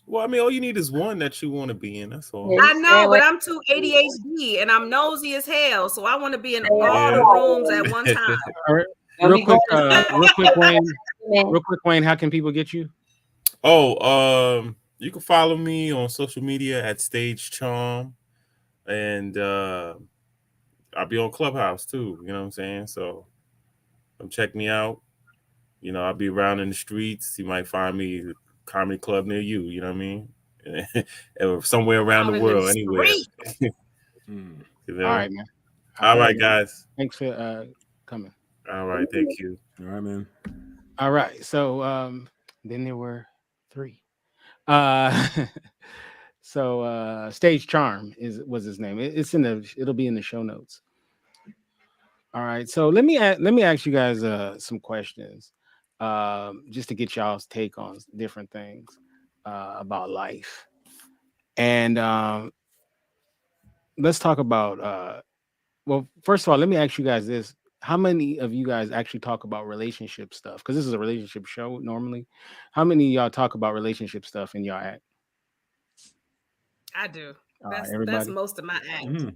Well, I mean, all you need is one that you want to be in. That's all. I know, but I'm too ADHD and I'm nosy as hell, so I want to be in all the rooms at one time. All right. Real quick, Wayne. How can people get you? Oh, you can follow me on social media at Stage Charm, and I'll be on Clubhouse too. You know what I'm saying? So come check me out. You know, I'll be around in the streets. You might find me at a comedy club near you. You know what I mean? Or somewhere around the world, anywhere. You know? All right, man. All right, guys. Thanks for coming. All right, thank you. All right, man. All right. So then there were 3. So Stage Charm was his name. It'll be in the show notes. All right. So let me ask you guys some questions, just to get y'all's take on different things about life. And let's talk about well, first of all, let me ask you guys this. How many of you guys actually talk about relationship stuff? Because this is a relationship show normally. How many of y'all talk about relationship stuff in y'all act? I do. That's most of my act. Mm-hmm.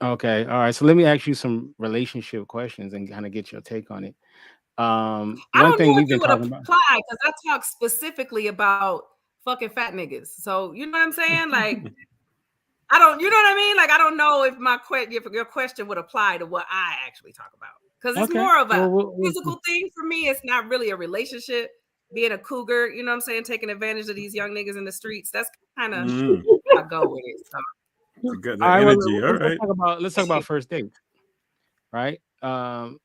Okay. All right. So let me ask you some relationship questions and kind of get your take on it. One thing we've been talking about. Because I talk specifically about fucking fat niggas. So you know what I'm saying? Like, I don't, you know what I mean? Like, I don't know if your question would apply to what I actually talk about. Because it's more of a physical thing for me. It's not really a relationship. Being a cougar, you know what I'm saying? Taking advantage of these young niggas in the streets. That's kind of I go with it. So. Got that energy. All right. Let's talk about first dates. Right. So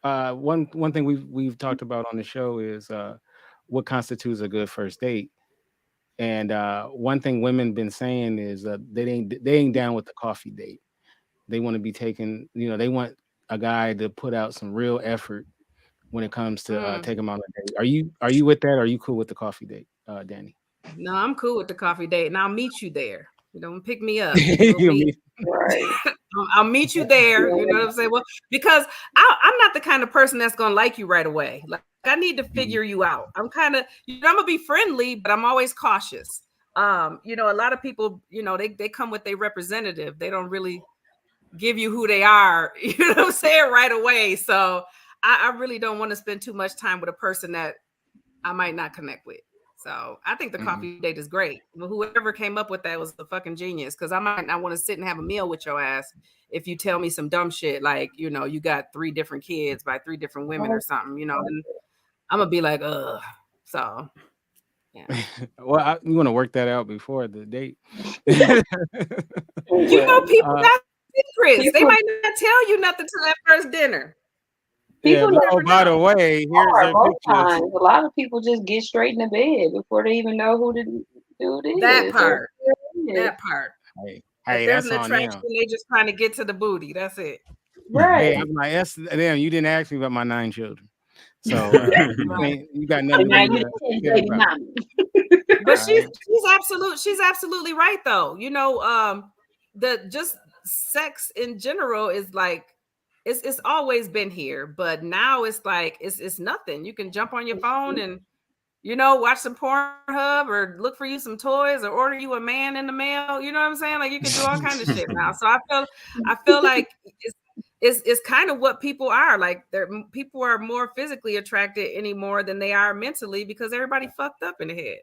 one thing we've talked about on the show is what constitutes a good first date. And one thing women been saying is they ain't down with the coffee date. They want to be taken, you know, they want a guy to put out some real effort when it comes to take them on a date. Are you with that? Or are you cool with the coffee date, Danny? No, I'm cool with the coffee date, and I'll meet you there. You don't pick me up. I'll meet you there. You know what I'm saying? Well, because I'm not the kind of person that's gonna like you right away. Like, I need to figure you out. I'm kind of, I'm gonna be friendly, but I'm always cautious. You know, a lot of people, you know, they come with their representative. They don't really give you who they are. You know what I'm saying? Right away. So I really don't want to spend too much time with a person that I might not connect with. So I think the coffee date is great. Well, whoever came up with that was the fucking genius, because I might not want to sit and have a meal with your ass if you tell me some dumb shit like, you know, you got 3 different kids by 3 different women or something, you know, and I'm gonna be like, ugh. So yeah. Well, you want to work that out before the date. You know, people got secrets. They might not tell you nothing till that first dinner. People by the way, here's both times. A lot of people just get straight in the bed before they even know who the dude is. That part. That part. Hey, there's an attraction. They just trying to get to the booty. That's it. Right. Hey, I'm like, damn, you didn't ask me about my 9 children. So you got And nothing now to you're be 10 upset baby about. mama. But she's absolutely right though. You know, the just sex in general is like it's always been here, but now it's like it's nothing. You can jump on your phone and watch some Pornhub or look for you some toys or order you a man in the mail. You know what I'm saying? Like you can do all kinds of shit now. So I feel like it's kind of what people are like. People are more physically attracted anymore than they are mentally because everybody fucked up in the head.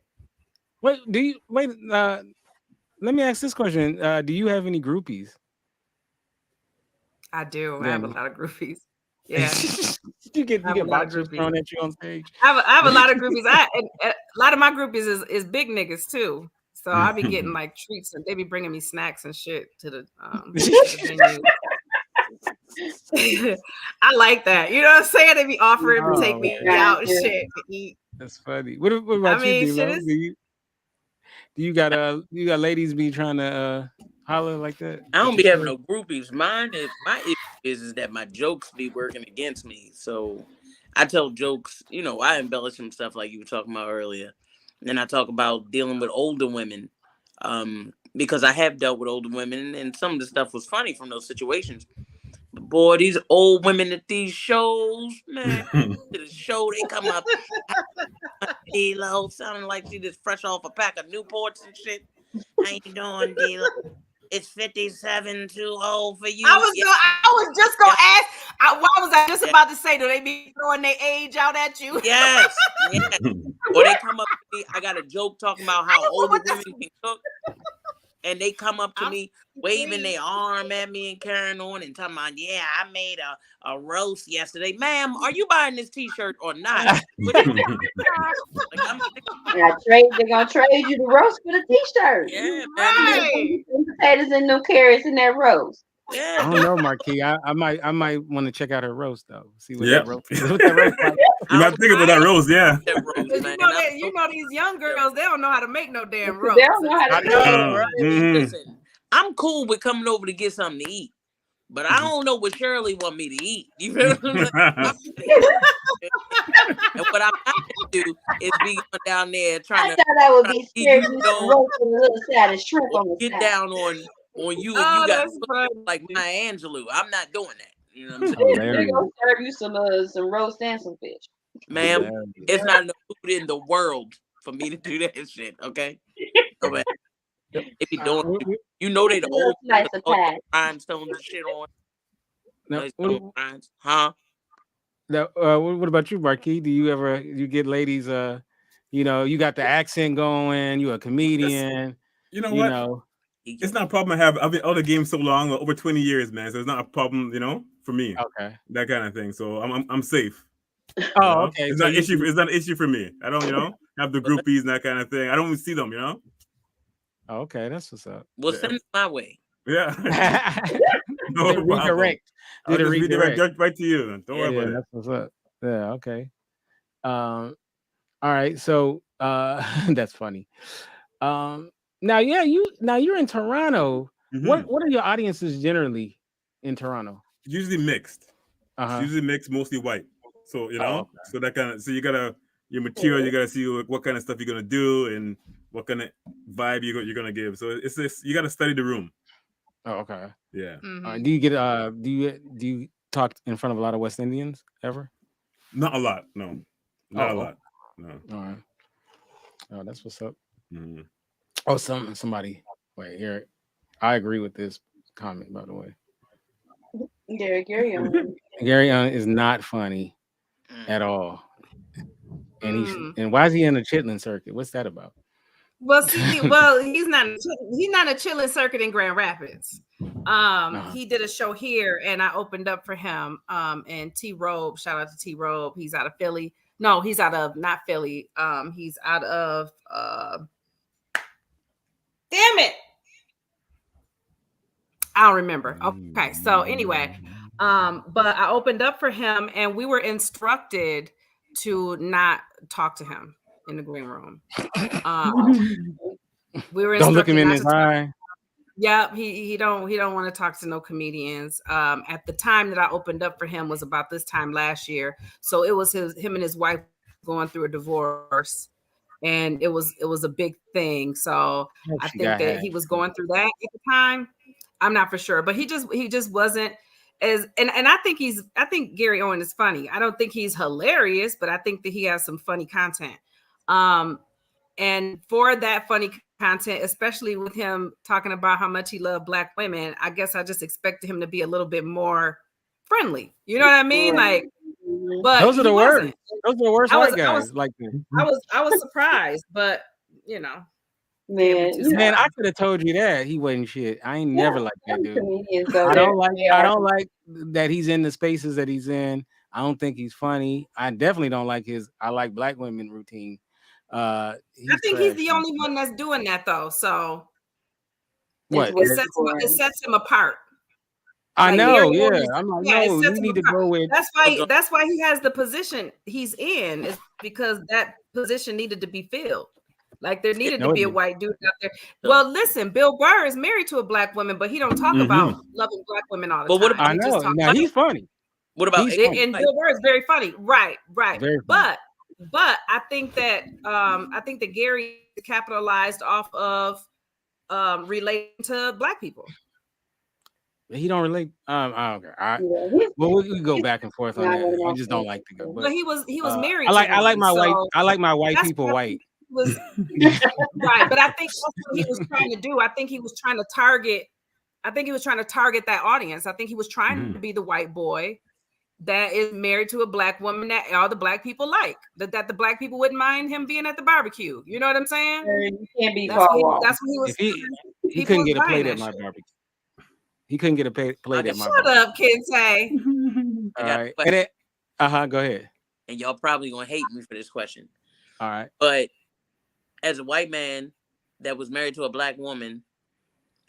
Wait, let me ask this question. Do you have any groupies? I do. I have a Danny? lot of groupies. Yeah, you get I have a lot of boxers groupies. thrown at you on stage. I have a lot of groupies. And a lot of my groupies is big niggas too. So I be getting like treats and they be bringing me snacks and shit to the venue. I like that. You know what I'm saying? They be offering to take me out and shit to eat. That's funny. What about you, D-Lo? Do you got ladies be trying to holler like that? I don't be having no groupies. My issue is that my jokes be working against me. So I tell jokes, I embellish some stuff like you were talking about earlier. And then I talk about dealing with older women. Because I have dealt with older women and some of the stuff was funny from those situations. But boy, these old women at these shows, man, to the show, they come up D-Lo, sounding like she just fresh off a pack of Newports and shit. How you doing, D-Lo? It's 57 too old for you. I was just gonna ask. Why was I just about to say? Do they be throwing their age out at you? Yes. Or they come up to me. I got a joke talking about how older women can cook, and they come up to me waving their arm at me and carrying on and talking about, yeah, I made a roast yesterday. Ma'am, are you buying this T-shirt or not? They're gonna trade you the roast for the T-shirt. Yeah, right. Potatoes and no carrots in that roast. Yeah, I don't know, Marquee. I might want to check out her roast though. See what that roast. What that roast like. You might think about that roast, yeah. You know these young girls, they don't know how to make no damn roast. They don't know how to right? Listen, I'm cool with coming over to get something to eat, but I don't know what Shirley want me to eat. You feel what I'm saying? And what I'm not gonna do is be going down there trying to. I thought that would be scared to roast with a little side of shrimp on the get side. down on you if you got like Maya Angelou. I'm not doing that. You know what I'm saying? They're gonna serve you some roast and some fish. Ma'am, it's not enough food in the world for me to do that shit, okay? So, man, if you doing, they the old slice of pie. rhinestones and shit on. Huh? Now, what about you, Marquee? Do you get ladies? You got the accent going. You a comedian. What? It's not a problem. I've been out of the game so long, over 20 years, man. So it's not a problem, for me. Okay. That kind of thing. So I'm safe. Oh, okay. It's not an issue. It's not an issue for me. I don't, have the groupies and that kind of thing. I don't even see them, Oh, okay, that's what's up. Well, send it my way. Yeah. No redirect. I'll just redirect right to you. Don't worry about it. That's what's up. Yeah. Okay. All right. So that's funny. Now you're in Toronto. Mm-hmm. What are your audiences generally in Toronto? Usually mixed. Usually mixed, mostly white. So so that kind of you gotta your material. You gotta see what kind of stuff you're gonna do and what kind of vibe you're gonna give. So it's this. You gotta study the room. Oh, okay. Yeah. Mm-hmm. Do you talk in front of a lot of West Indians ever? Not a lot. No. Not a lot. No. All right. Oh, that's what's up. Mm-hmm. Oh, somebody. Wait here. I agree with this comment, by the way. Gary Young is not funny at all, and why is he in the chitlin circuit? What's that about? Well, he's not a chilling circuit in Grand Rapids. He did a show here, and I opened up for him. And T Robe, shout out to T Robe. He's out of Philly. No, he's out of not Philly. He's out of damn it. I don't remember. Okay, so anyway, but I opened up for him, and we were instructed to not talk to him in the green room. We were don't look him in his eye. Yeah, he don't want to talk to no comedians. At the time that I opened up for him was about this time last year, so it was him and his wife going through a divorce, and it was a big thing. So I think that he was going through that at the time. I'm not for sure, but he just wasn't as and I think Gary Owen is funny. I don't think he's hilarious, but I think that he has some funny content. And for that funny content, especially with him talking about how much he loved Black women, I guess I just expected him to be a little bit more friendly. You know what I mean? Like, but those are the worst. Those are the worst white guys. I was surprised, but you know. Man, I could have told you that he wasn't shit. I ain't never liked that dude. I don't like that he's in the spaces that he's in. I don't think he's funny. I definitely don't like his I like black women routine. I think he's the only one that's doing that though. So what it sets him apart. I know, yeah. I'm like, no, you need to go with. That's why he has the position he's in, is because that position needed to be filled. Like there needed to be a white dude out there. Well, listen, Bill Burr is married to a black woman, but he don't talk about loving black women all the time. I know. Now he's funny. What about and Bill Burr is very funny, right? Very funny. But I think that Gary capitalized off of relating to black people. He don't relate. I don't care. Well, we go back and forth on that. I just don't like to go. But he was married. I like my white people white. Was right, but I think that's what he was trying to do. I think he was trying to target that audience. I think he was trying to be the white boy that is married to a black woman that all the black people like. That the black people wouldn't mind him being at the barbecue. You know what I'm saying? You can't be that's what he was. He couldn't get a plate at my barbecue. He couldn't get a plate at my barbecue. Shut up, Kente. All right. Go ahead. And y'all probably gonna hate me for this question. All right. But as a white man that was married to a black woman,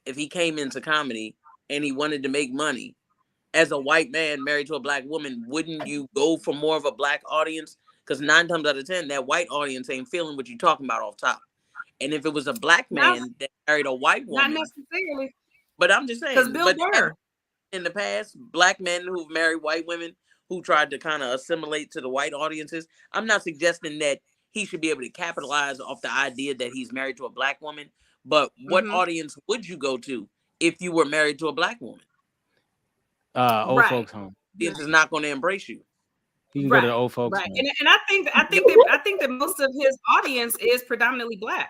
if he came into comedy and he wanted to make money, as a white man married to a black woman, wouldn't you go for more of a black audience? Because 9 times out of 10, that white audience ain't feeling what you're talking about off top. And if it was a black man that married a white woman, not necessarily. But I'm just saying, because Bill Burr, in the past, black men who've married white women who tried to kind of assimilate to the white audiences, I'm not suggesting that he should be able to capitalize off the idea that he's married to a black woman. But what audience would you go to if you were married to a black woman? Old folks home. This is not going to embrace you. You can go to the old folks home. And I think that most of his audience is predominantly black.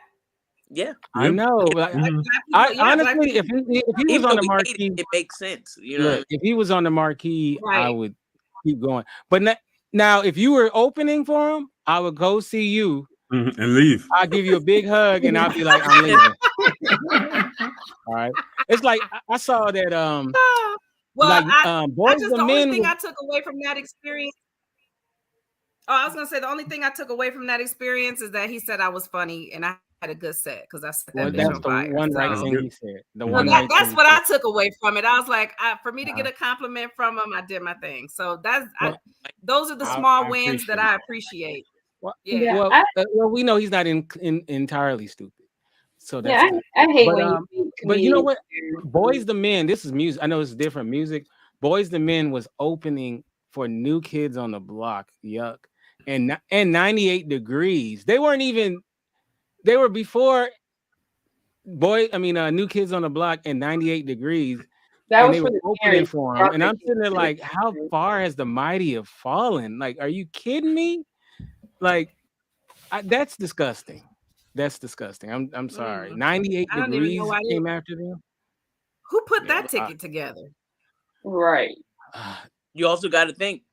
Yeah, I know. Honestly, if he was on the Marquee, it makes sense. You know, if he was on the Marquee, I would keep going. But now, if you were opening for him, I would go see you and leave. I'll give you a big hug, and I'll be like, I'm leaving. All right. It's like I saw that. Boys the only thing I took away from that experience. Oh, I was gonna say the only thing I took away from that experience is that he said I was funny and I had a good set because I said that. That's the one right thing he said. That's what I took away from it. I was like, for me to get a compliment from him, I did my thing. So those are the small wins that I appreciate. Well, we know he's not entirely stupid. So that's I hate when you. But you know what? Boys the Men. This is music. I know it's different music. Boys the Men was opening for New Kids on the Block. Yuck. And 98 Degrees. They weren't even. They were before New Kids on the Block and 98 Degrees. That was they were opening for him. And I'm sitting there like, how far has the mighty have fallen? Like, are you kidding me? Like, that's disgusting. That's disgusting. I'm sorry. 98 Degrees came after them. Who put that ticket together? Right. You also got to think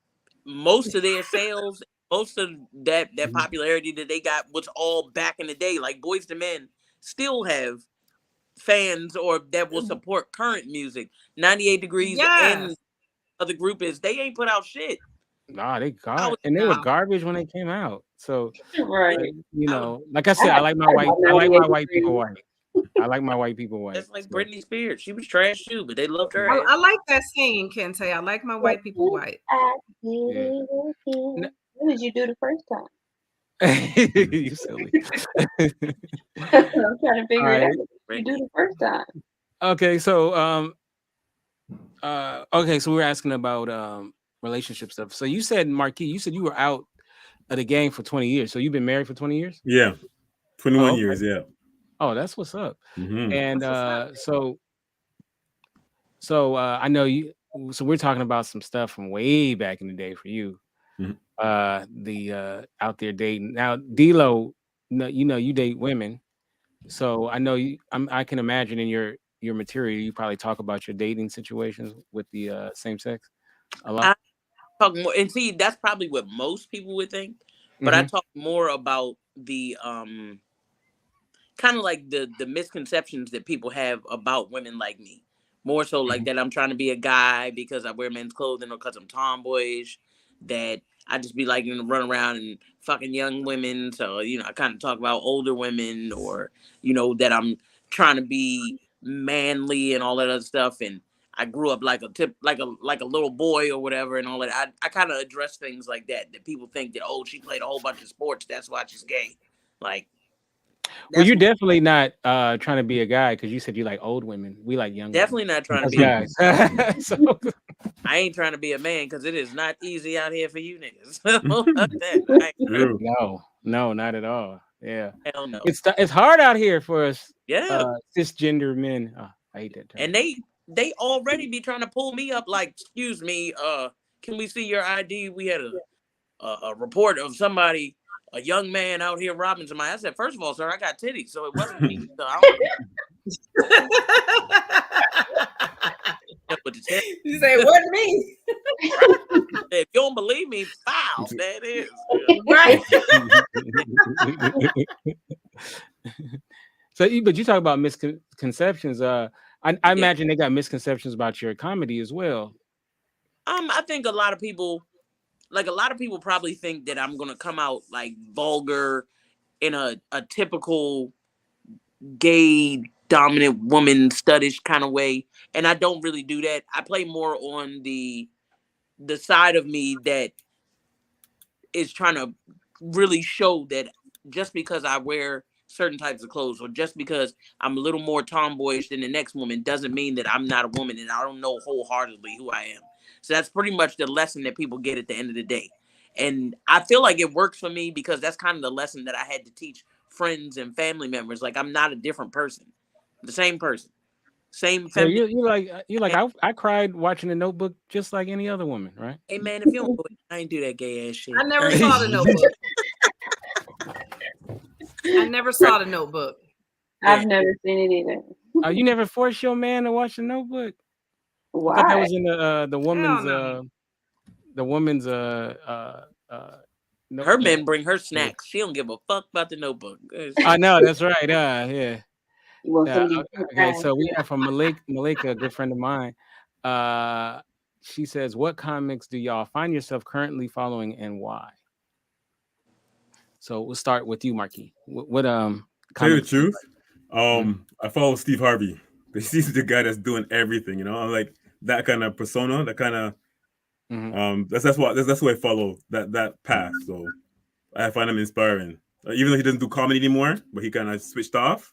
most of their sales, most of that popularity that they got was all back in the day. Like Boyz II Men still have fans or that will support current music. 98 Degrees and other groups, they ain't put out shit. Nah, they were garbage when they came out. So like I said, I like my white people white. I like my white people white. That's like Britney Spears. She was trash too, but they loved her. I like that saying, Kente. I like my white people white. What did you do the first time? You silly. I'm trying to figure it out. What did you do the first time? Okay, so okay, so we were asking about relationship stuff. So you said, Marquee, you said you were out of the game for 20 years. So you've been married for 20 years? Yeah, 21 Oh, okay. years. Yeah. Oh, that's what's up. Mm-hmm. And so I know you. So we're talking about some stuff from way back in the day for you. Mhm. The out there dating now, D'Lo. No, you know you date women, so I know you. I can imagine in your material you probably talk about your dating situations with the same sex a lot. I talk more, and see, that's probably what most people would think. But I Mm-hmm. talk more about the kind of like the misconceptions that people have about women like me. More so like Mm-hmm. that I'm trying to be a guy because I wear men's clothing or because I'm tomboyish. That I just be like, run around and fucking young women. So, I kind of talk about older women, or, that I'm trying to be manly and all that other stuff. And I grew up like a little boy or whatever and all that. I kind of address things like that people think that, oh, she played a whole bunch of sports, that's why she's gay. Like, Well, that's you're definitely not trying to be a guy because you said you like old women. We like young women. definitely not trying to Us be a guys. So I ain't trying to be a man because it is not easy out here for you niggas. Fuck that. I ain't trying to, True. no, not at all. Yeah, hell no. it's hard out here for us Yeah. cisgender men. Oh, I hate that term. And they already be trying to pull me up like, excuse me, can we see your ID? We had a report of somebody, a young man out here robbing somebody. I said, first of all, sir, I got titties, so it wasn't me. So I don't know what to tell you. You say, it wasn't me. If you don't believe me, foul. That is. Right. So, but you talk about misconceptions. I imagine they got misconceptions about your comedy as well. I think a lot of people probably think that I'm gonna come out like vulgar in a typical gay dominant woman studdish kind of way, and I don't really do that. I play more on the side of me that is trying to really show that just because I wear certain types of clothes or just because I'm a little more tomboyish than the next woman doesn't mean that I'm not a woman and I don't know wholeheartedly who I am. So that's pretty much the lesson that people get at the end of the day. And I feel like it works for me because that's kind of the lesson that I had to teach friends and family members. Like, I'm not a different person, the same person, same So feminine. you like I cried watching The Notebook just like any other woman, right? Hey man, if you don't do it, I ain't do that gay ass shit. I never saw The Notebook. I never saw The Notebook. I've never seen it either. Oh, you never forced your man to watch The Notebook? I Why? thought that was in the woman's no. Her men bring her snacks. She don't give a fuck about The Notebook. I know, that's right. Yeah. You want somebody Okay, so we have from Malika, a good friend of mine. She says, "What comics do y'all find yourself currently following and why?" So we'll start with you, Marquee. What Tell you the comics? truth, I follow Steve Harvey. He's the guy that's doing everything. I'm like that kind of persona, that kind of. That's why I follow that path. So I find him inspiring. Even though he doesn't do comedy anymore, but he kind of switched off,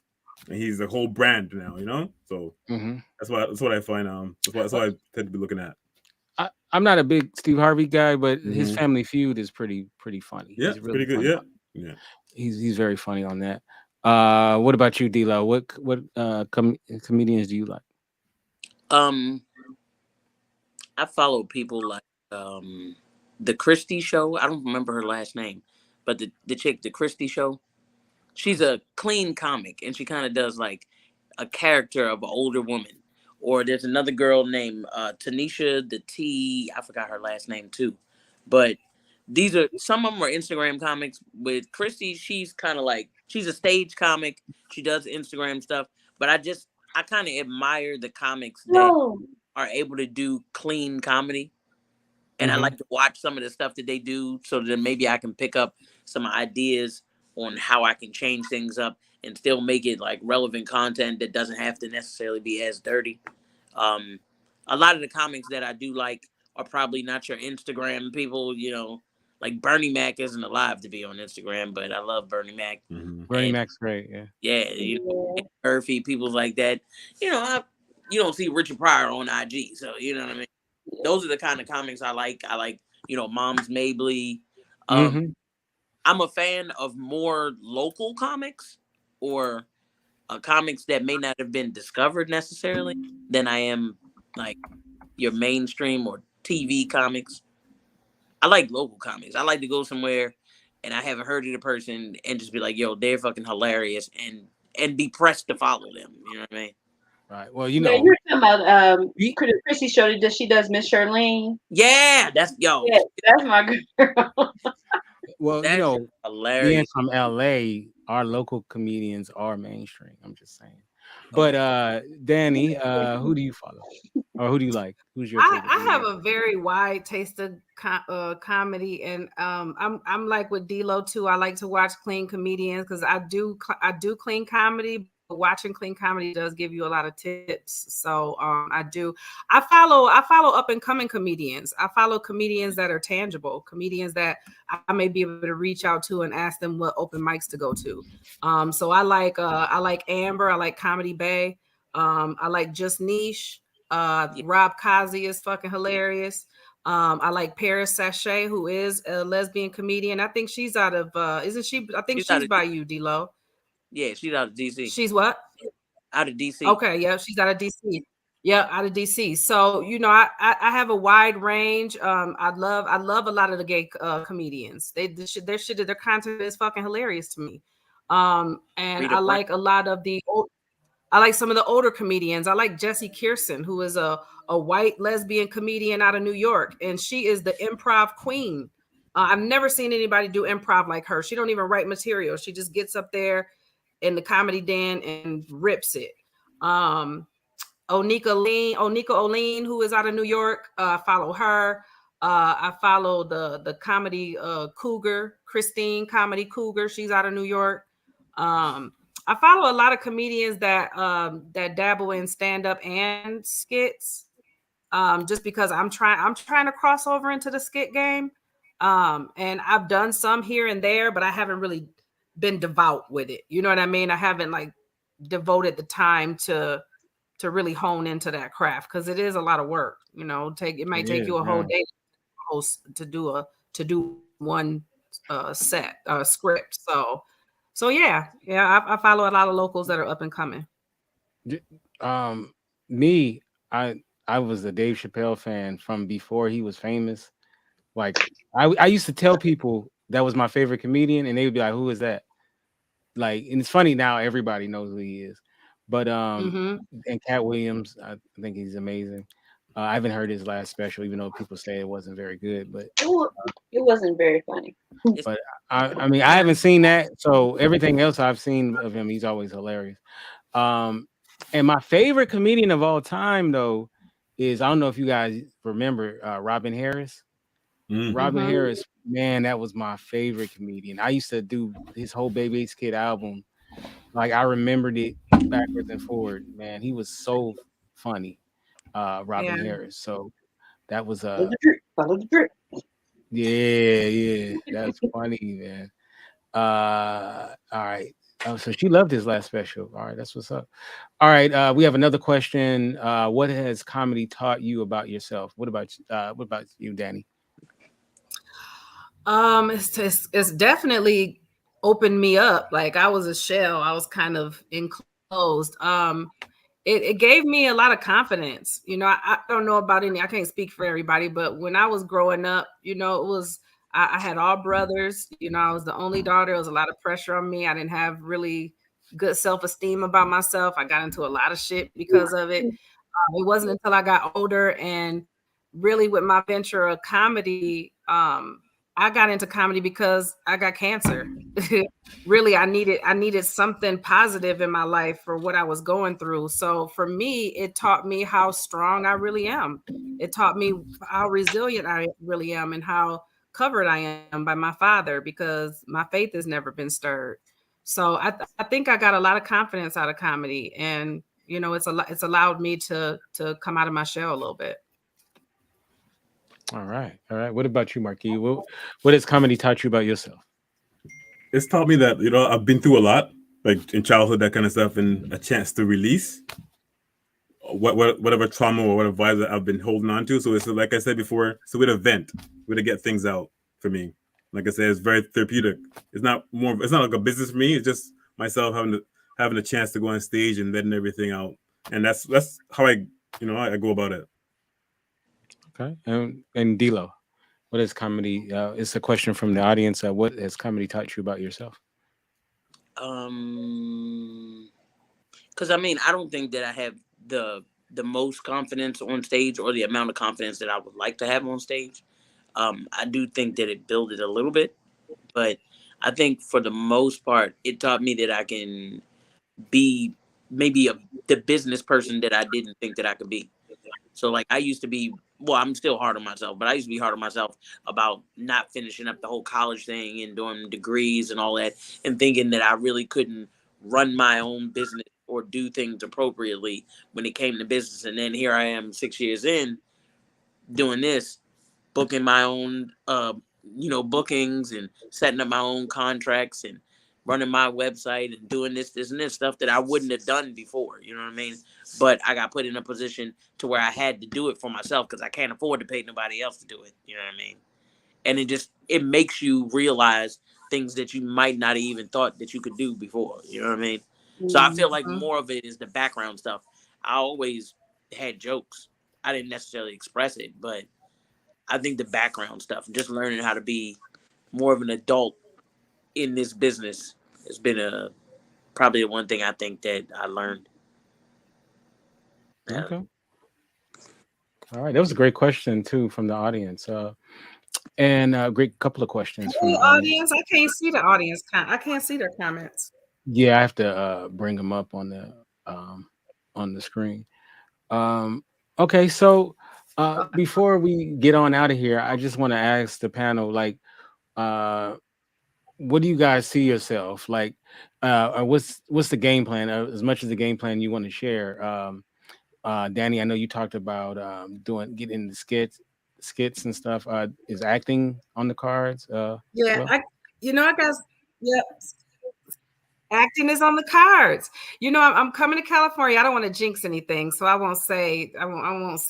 and he's a whole brand now. So that's what I find. That's what I tend to be looking at. I'm not a big Steve Harvey guy, but his Family Feud is pretty funny. Yeah, he's it's really good. Yeah. He's very funny on that. What about you, D'Lo? What comedians do you like? I follow people like the Christie Show. I don't remember her last name, but the chick, the Christie Show, she's a clean comic, and she kind of does like a character of an older woman. Or there's another girl named Tanisha the T. I forgot her last name too, but these are some of them are Instagram comics. With Christy, she's kind of like she's a stage comic. She does Instagram stuff, but I kind of admire the comics that are able to do clean comedy, and I like to watch some of the stuff that they do, so that maybe I can pick up some ideas on how I can change things up and still make it like relevant content that doesn't have to necessarily be as dirty. A lot of the comics that I do like are probably not your Instagram people, like Bernie Mac isn't alive to be on Instagram, but I love Bernie Mac. Bernie Mac's great, yeah. Yeah, Murphy, people like that. you don't see Richard Pryor on IG. So you know what I mean. Those are the kind of comics I like. I like, Moms Mabley. I'm a fan of more local comics or comics that may not have been discovered necessarily than I am like your mainstream or TV comics. I like local comics. I like to go somewhere and I haven't heard of the person and just be like, yo, they're fucking hilarious and be pressed to follow them. You know what I mean? Right. Well, Yeah, you're talking about Chrissy show that she does Miss Charlene. Yeah, that's that's my girl. Well, that's hilarious. Being from LA, our local comedians are mainstream. I'm just saying. But Danny, who do you follow, or who do you like? Who's your favorite? I have a very wide taste of comedy, and I'm like with D-Lo too. I like to watch clean comedians because I do clean comedy. But watching clean comedy does give you a lot of tips. So I follow up and coming comedians. I follow comedians that are tangible, comedians that I may be able to reach out to and ask them what open mics to go to. So I like Amber. I like Comedy Bay. I like Just Niche. Rob Kazi is fucking hilarious. I like Paris Sachet, who is a lesbian comedian. I think she's out of isn't she? I think she's by you, D-Lo. Yeah, she's out of DC. She's what? Out of DC. Okay, yeah, she's out of DC. Yeah, out of DC. So I have a wide range. I love a lot of the gay comedians. Their content is fucking hilarious to me. And I like a lot of I like some of the older comedians. I like Jessie Kirsten, who is a white lesbian comedian out of New York, and she is the improv queen. I've never seen anybody do improv like her. She don't even write material. She just gets up there in the comedy den and rips it. Onika Oline, who is out of New York, I follow her. I follow the comedy Cougar, Christine Comedy Cougar. She's out of New York. I follow a lot of comedians that dabble in stand-up and skits, just because I'm trying to cross over into the skit game. And I've done some here and there, but I haven't really been devout with it. You know what I mean? I haven't like devoted the time to really hone into that craft because it is a lot of work. It might take you a whole day to do one script. So yeah, I follow a lot of locals that are up and coming. Me, I was a Dave Chappelle fan from before he was famous. Like I used to tell people that was my favorite comedian, and they would be like, "Who is that?" Like, and it's funny now everybody knows who he is. But and Cat Williams, I think he's amazing. I haven't heard his last special, even though people say it wasn't very good, but it wasn't very funny. But I mean, I haven't seen that, so everything else I've seen of him, he's always hilarious. And my favorite comedian of all time, though, is I don't know if you guys remember Robin Harris. Robin Harris, man, that was my favorite comedian. I used to do his whole Baby Ace Kid album. Like, I remembered it backwards and forward. Man, he was so funny, Robin Harris. So that was follow the drip. Yeah, that's funny, man. All right. Oh, so she loved his last special. All right, that's what's up. All right, we have another question. What has comedy taught you about yourself? What about you, Danny? It's definitely opened me up. Like I was a shell. I was kind of enclosed. It gave me a lot of confidence. I don't know about I can't speak for everybody, but when I was growing up, it was, I had all brothers, I was the only daughter. There was a lot of pressure on me. I didn't have really good self-esteem about myself. I got into a lot of shit because of it. It wasn't until I got older and really with my venture of comedy, I got into comedy because I got cancer. Really, I needed something positive in my life for what I was going through. So for me, it taught me how strong I really am. It taught me how resilient I really am and how covered I am by my father because my faith has never been stirred. So I think I got a lot of confidence out of comedy, and it's allowed me to come out of my shell a little bit. All right. What about you, Marquee? What has comedy taught you about yourself? It's taught me that I've been through a lot, like in childhood, that kind of stuff, and a chance to release. whatever trauma or whatever vibes that I've been holding on to. So it's like I said before, so with a vent, with to get things out for me. Like I said, it's very therapeutic. It's not like a business for me. It's just myself having a chance to go on stage and letting everything out. And that's how I go about it. Okay. And Dilo, what is comedy? It's a question from the audience. What has comedy taught you about yourself? Because I mean, I don't think that I have the most confidence on stage or the amount of confidence that I would like to have on stage. I do think that it built it a little bit, but I think for the most part, it taught me that I can be maybe the business person that I didn't think that I could be. So like I used to be, well, I'm still hard on myself, but I used to be hard on myself about not finishing up the whole college thing and doing degrees and all that, and thinking that I really couldn't run my own business or do things appropriately when it came to business. And then here I am 6 years in doing this, booking my own bookings and setting up my own contracts and running my website and doing this and this stuff that I wouldn't have done before. You know what I mean? But I got put in a position to where I had to do it for myself because I can't afford to pay nobody else to do it. You know what I mean? And it makes you realize things that you might not have even thought that you could do before. You know what I mean? So I feel like more of it is the background stuff. I always had jokes. I didn't necessarily express it, but I think the background stuff, just learning how to be more of an adult in this business has been probably the one thing I think that I learned. Okay. All right. That was a great question too from the audience. And a great couple of questions from the audience. I can't see the audience. I can't see their comments. Yeah, I have to bring them up on the screen. Okay, so before we get on out of here, I just want to ask the panel, like, what do you guys see yourself like? What's the game plan? As much as the game plan you want to share, Danny, I know you talked about getting the skits and stuff. Is acting on the cards? Yeah, I guess, yeah. Acting is on the cards. I'm coming to California. I don't want to jinx anything, so I won't say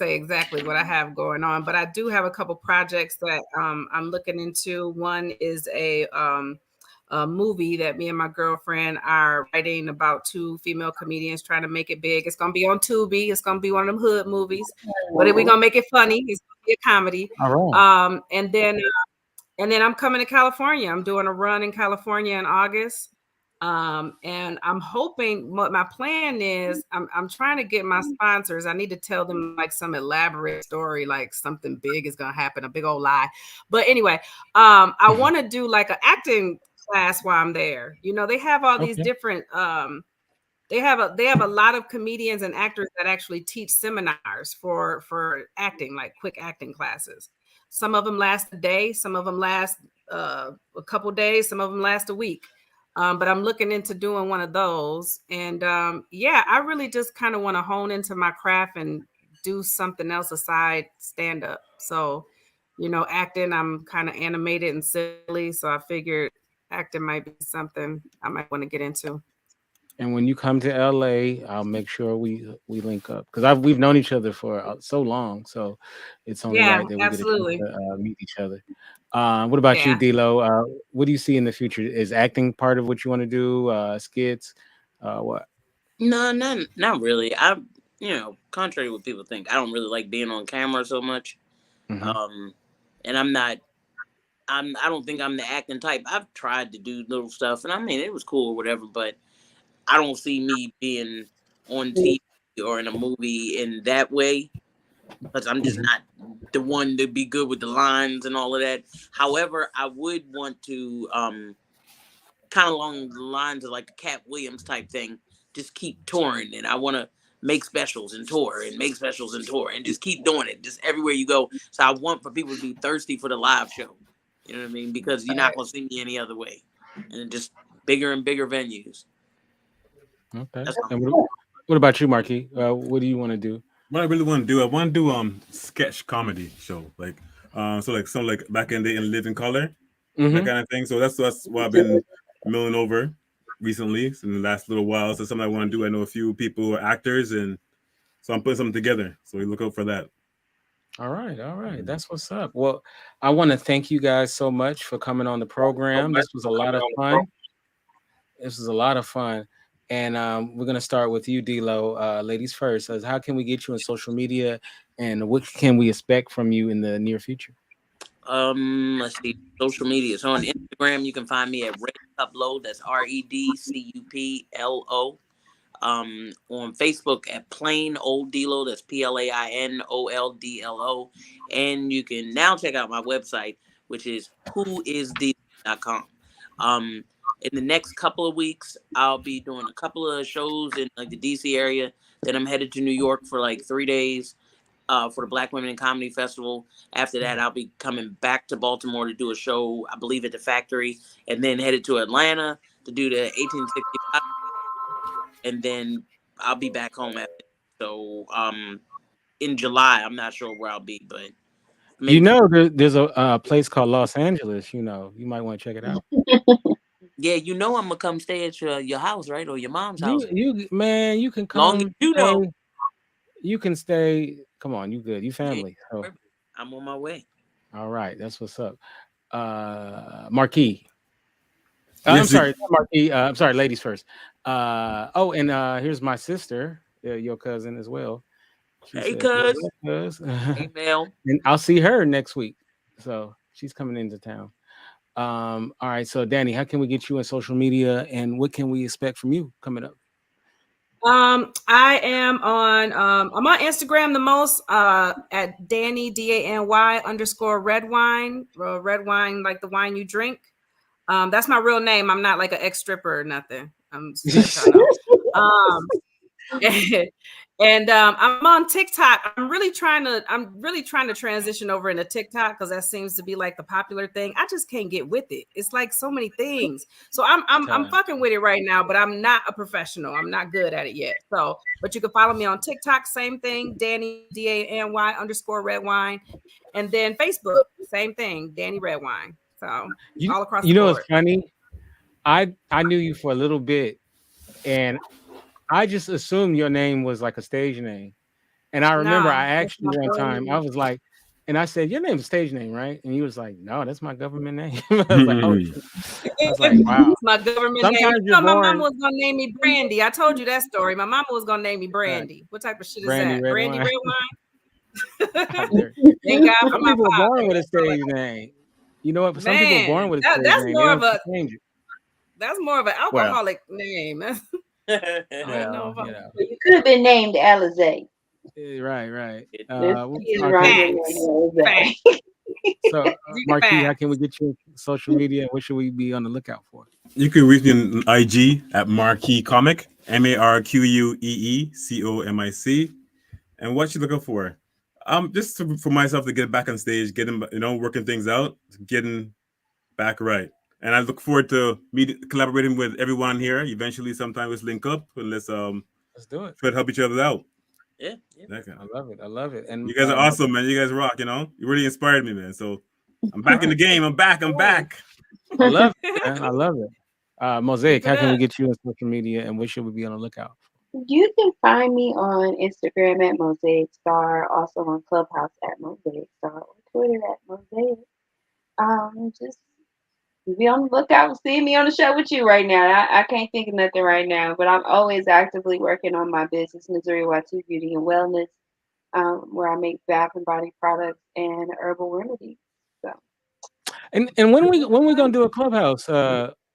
exactly what I have going on. But I do have a couple projects that I'm looking into. One is a movie that me and my girlfriend are writing about two female comedians trying to make it big. It's gonna be on Tubi. It's gonna be one of them hood movies, but we're gonna make it funny. It's gonna be a comedy. All right. And then I'm coming to California. I'm doing a run in California in August. And I'm hoping what my plan is, I'm trying to get my sponsors. I need to tell them like some elaborate story, like something big is going to happen, a big old lie. But anyway, I want to do like an acting class while I'm there. They have all these different, they have a lot of comedians and actors that actually teach seminars for acting, like quick acting classes. Some of them last a day, some of them last a couple days, some of them last a week. But I'm looking into doing one of those. And I really just kind of want to hone into my craft and do something else aside stand up. So, acting, I'm kind of animated and silly. So I figured acting might be something I might want to get into. And when you come to LA, I'll make sure we link up because we've known each other for so long. So it's only right that we get a chance to meet each other. What about you, Dilo? What do you see in the future? Is acting part of what you want to do? Skits? What? No, not really. Contrary to what people think, I don't really like being on camera so much. Mm-hmm. And I don't think I'm the acting type. I've tried to do little stuff, and I mean, it was cool or whatever, but I don't see me being on TV or in a movie in that way because I'm just not the one to be good with the lines and all of that. However, I would want to kind of along the lines of like a Cat Williams type thing, just keep touring, and I want to make specials and tour and make specials and tour and just keep doing it just everywhere you go. So I want for people to be thirsty for the live show. You know what I mean? Because you're not going to see me any other way. And just bigger and bigger venues. Okay. And what about you, Marquee? What do you want to do? What I really want to do, I want to do sketch comedy show, like so like back in the in Living Color, that kind of thing. So that's what I've been milling over recently in the last little while. So something I want to do. I know a few people who are actors, and So I'm putting something together. So we look out for that. All right. That's what's up. Well, I want to thank you guys so much for coming on the program. This was a lot of fun. And we're gonna start with you, D-Lo. Ladies first. How can we get you on social media, and what can we expect from you in the near future? Let's see, social media. So on Instagram, you can find me at Red Cuplo. That's REDCUPLO. On Facebook at Plain Old D-Lo. That's PLAINOLDLO. And you can now check out my website, which is whoisd.com. In the next couple of weeks, I'll be doing a couple of shows in like the DC area. Then I'm headed to New York for like 3 days for the Black Women in Comedy Festival. After that, I'll be coming back to Baltimore to do a show, I believe, at the Factory, and then headed to Atlanta to do the 1865. And then I'll be back home after. So in July, I'm not sure where I'll be, but maybe. There's a place called Los Angeles. You might want to check it out. Yeah, I'm gonna come stay at your house, right, or your mom's house. You can come. Long as you know, you can stay. Come on, you good? You family? Yeah, so. I'm on my way. All right, that's what's up. Marquee. I'm sorry, Marquee. I'm sorry, ladies first. Here's my sister, your cousin as well. Hey, cuz. Hey, Mel. And I'll see her next week. So she's coming into town. All right. So Danny, how can we get you on social media, and what can we expect from you coming up? I am on I'm on Instagram the most at Danny DANY_red wine, like the wine you drink. That's my real name. I'm not like an ex-stripper or nothing. I'm and I'm on TikTok. I'm really trying to transition over into TikTok because that seems to be like the popular thing. I just can't get with it. It's like so many things. So I'm fucking with it right now, but I'm not a professional. I'm not good at it yet. So, but you can follow me on TikTok, same thing, Danny DANY_red wine, and then Facebook, same thing, Danny Red Wine. So all across the board. It's funny. I knew you for a little bit, and I just assumed your name was like a stage name. And I remember I asked you one time, I was like, and I said, your name's a stage name, right? And he was like, no, that's my government name. I was like, oh, I was like, wow. It's my government name. My mama was going to name me Brandy. I told you that story. My mama was going to name me Brandy. What type of shit is that? Brandy Red Wine? Thank God for my people are born with a stage name. You know what? Some people are born with a stage name. That's more of an alcoholic name. You could have been named Alizé. Right. So, Marquee, how can we get you on social media? What should we be on the lookout for? You can reach me on IG at Marquee Comic, MARQUEECOMIC. And what you looking for? Just for myself to get back on stage, getting working things out, getting back right. And I look forward to collaborating with everyone here. Eventually, sometime let's link up and let's do it. Try to help each other out. Yeah. I love it. And you guys are awesome, man. You guys rock. You really inspired me, man. So I'm back in the game. I'm back. I love it, man. I love it. Mosaic, how can we get you on social media, and what should we be on the lookout for? You can find me on Instagram at Mosaic Star, also on Clubhouse at Mosaic Star, or Twitter at Mosaic. Just be on the lookout. See me on the show with you right now. I can't think of nothing right now, but I'm always actively working on my business, Missouri Y2 Beauty and Wellness, where I make bath and body products and herbal remedies. So. And when we gonna do a Clubhouse?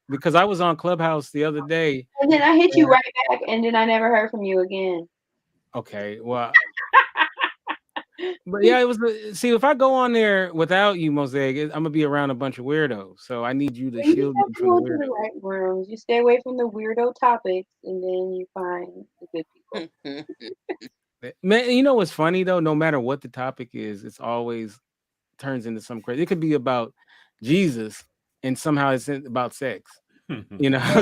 Because I was on Clubhouse the other day, and then I hit you right back, and then I never heard from you again. Okay, well. But yeah, it was. See, if I go on there without you, Mosaic, I'm gonna be around a bunch of weirdos. So I need you to shield me from the weirdos. The right rooms. You stay away from the weirdo topics, and then you find the good people. Man, you know what's funny though? No matter what the topic is, it's always turns into some crazy. It could be about Jesus, and somehow it's about sex.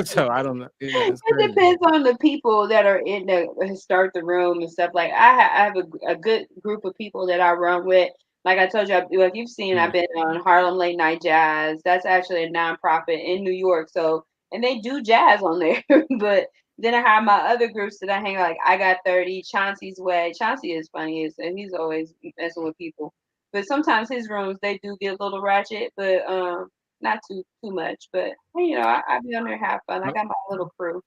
So I don't know. It depends on the people that are in the start the room and stuff. Like I have a good group of people that I run with. Like I told you, if you've seen, I've been on Harlem Late Night Jazz. That's actually a nonprofit in New York. So, and they do jazz on there, but Then I have my other groups that I hang out, like I got 30, Chauncey's way. Chauncey is funny, and he's always messing with people. But sometimes his rooms they do get a little ratchet, but not too much. But I be on there have fun. I got my little crew.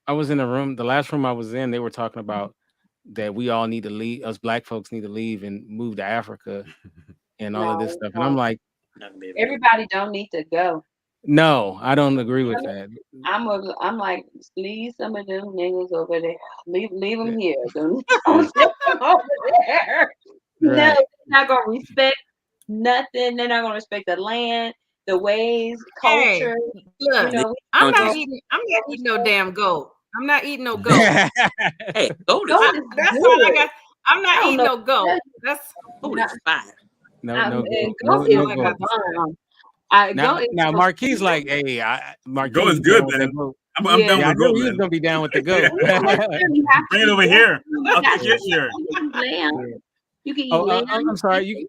I was in a room, the last room I was in, they were talking about that we all need to leave, us black folks need to leave and move to Africa and all of this stuff. And I'm like, everybody don't need to go. no, I don't agree with that. I'm like, leave some of them niggas over there. Leave them here. Don't send them over there. No, Right. they're not gonna respect nothing. They're not gonna respect the land, the ways, culture. Look, I'm not eating no damn goat. I'm not eating no goat. Hey, goat is that's all I got. I'm not eating no goat. That's fire. No goat. Now Marquee's like, hey, Marquee Goat is good, man. I'm down with goat. He was gonna be down with the goat. Bring it over here. I'll take your share. You can eat lamb. I'm sorry. You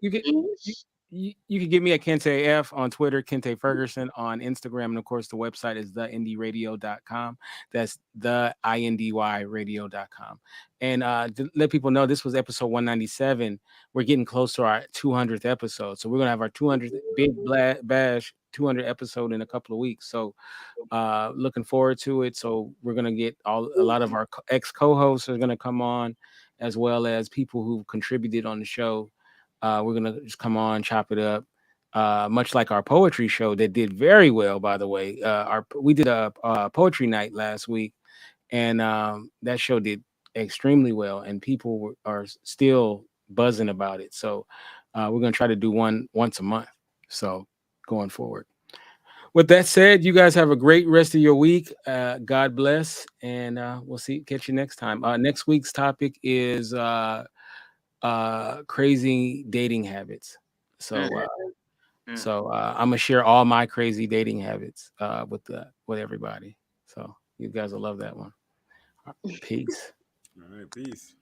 can get me at Kente F on Twitter, Kente Ferguson on Instagram, and of course the website is theindyradio.com. That's theindyradio.com. And to let people know, this was episode 197. We're getting close to our 200th episode, so we're gonna have our 200th big bash 200 episode in a couple of weeks. So looking forward to it. So we're gonna get a lot of our ex co-hosts are gonna come on, as well as people who contributed on the show. We're gonna just come on, chop it up, much like our poetry show that did very well. By the way, we did a poetry night last week, and that show did extremely well, and people are still buzzing about it. So we're gonna try to do one once a month. So going forward. With that said, you guys have a great rest of your week. God bless, and we'll catch you next time. Next week's topic is crazy dating habits. So I'm gonna share all my crazy dating habits with everybody. So you guys will love that one. Peace. All right, peace.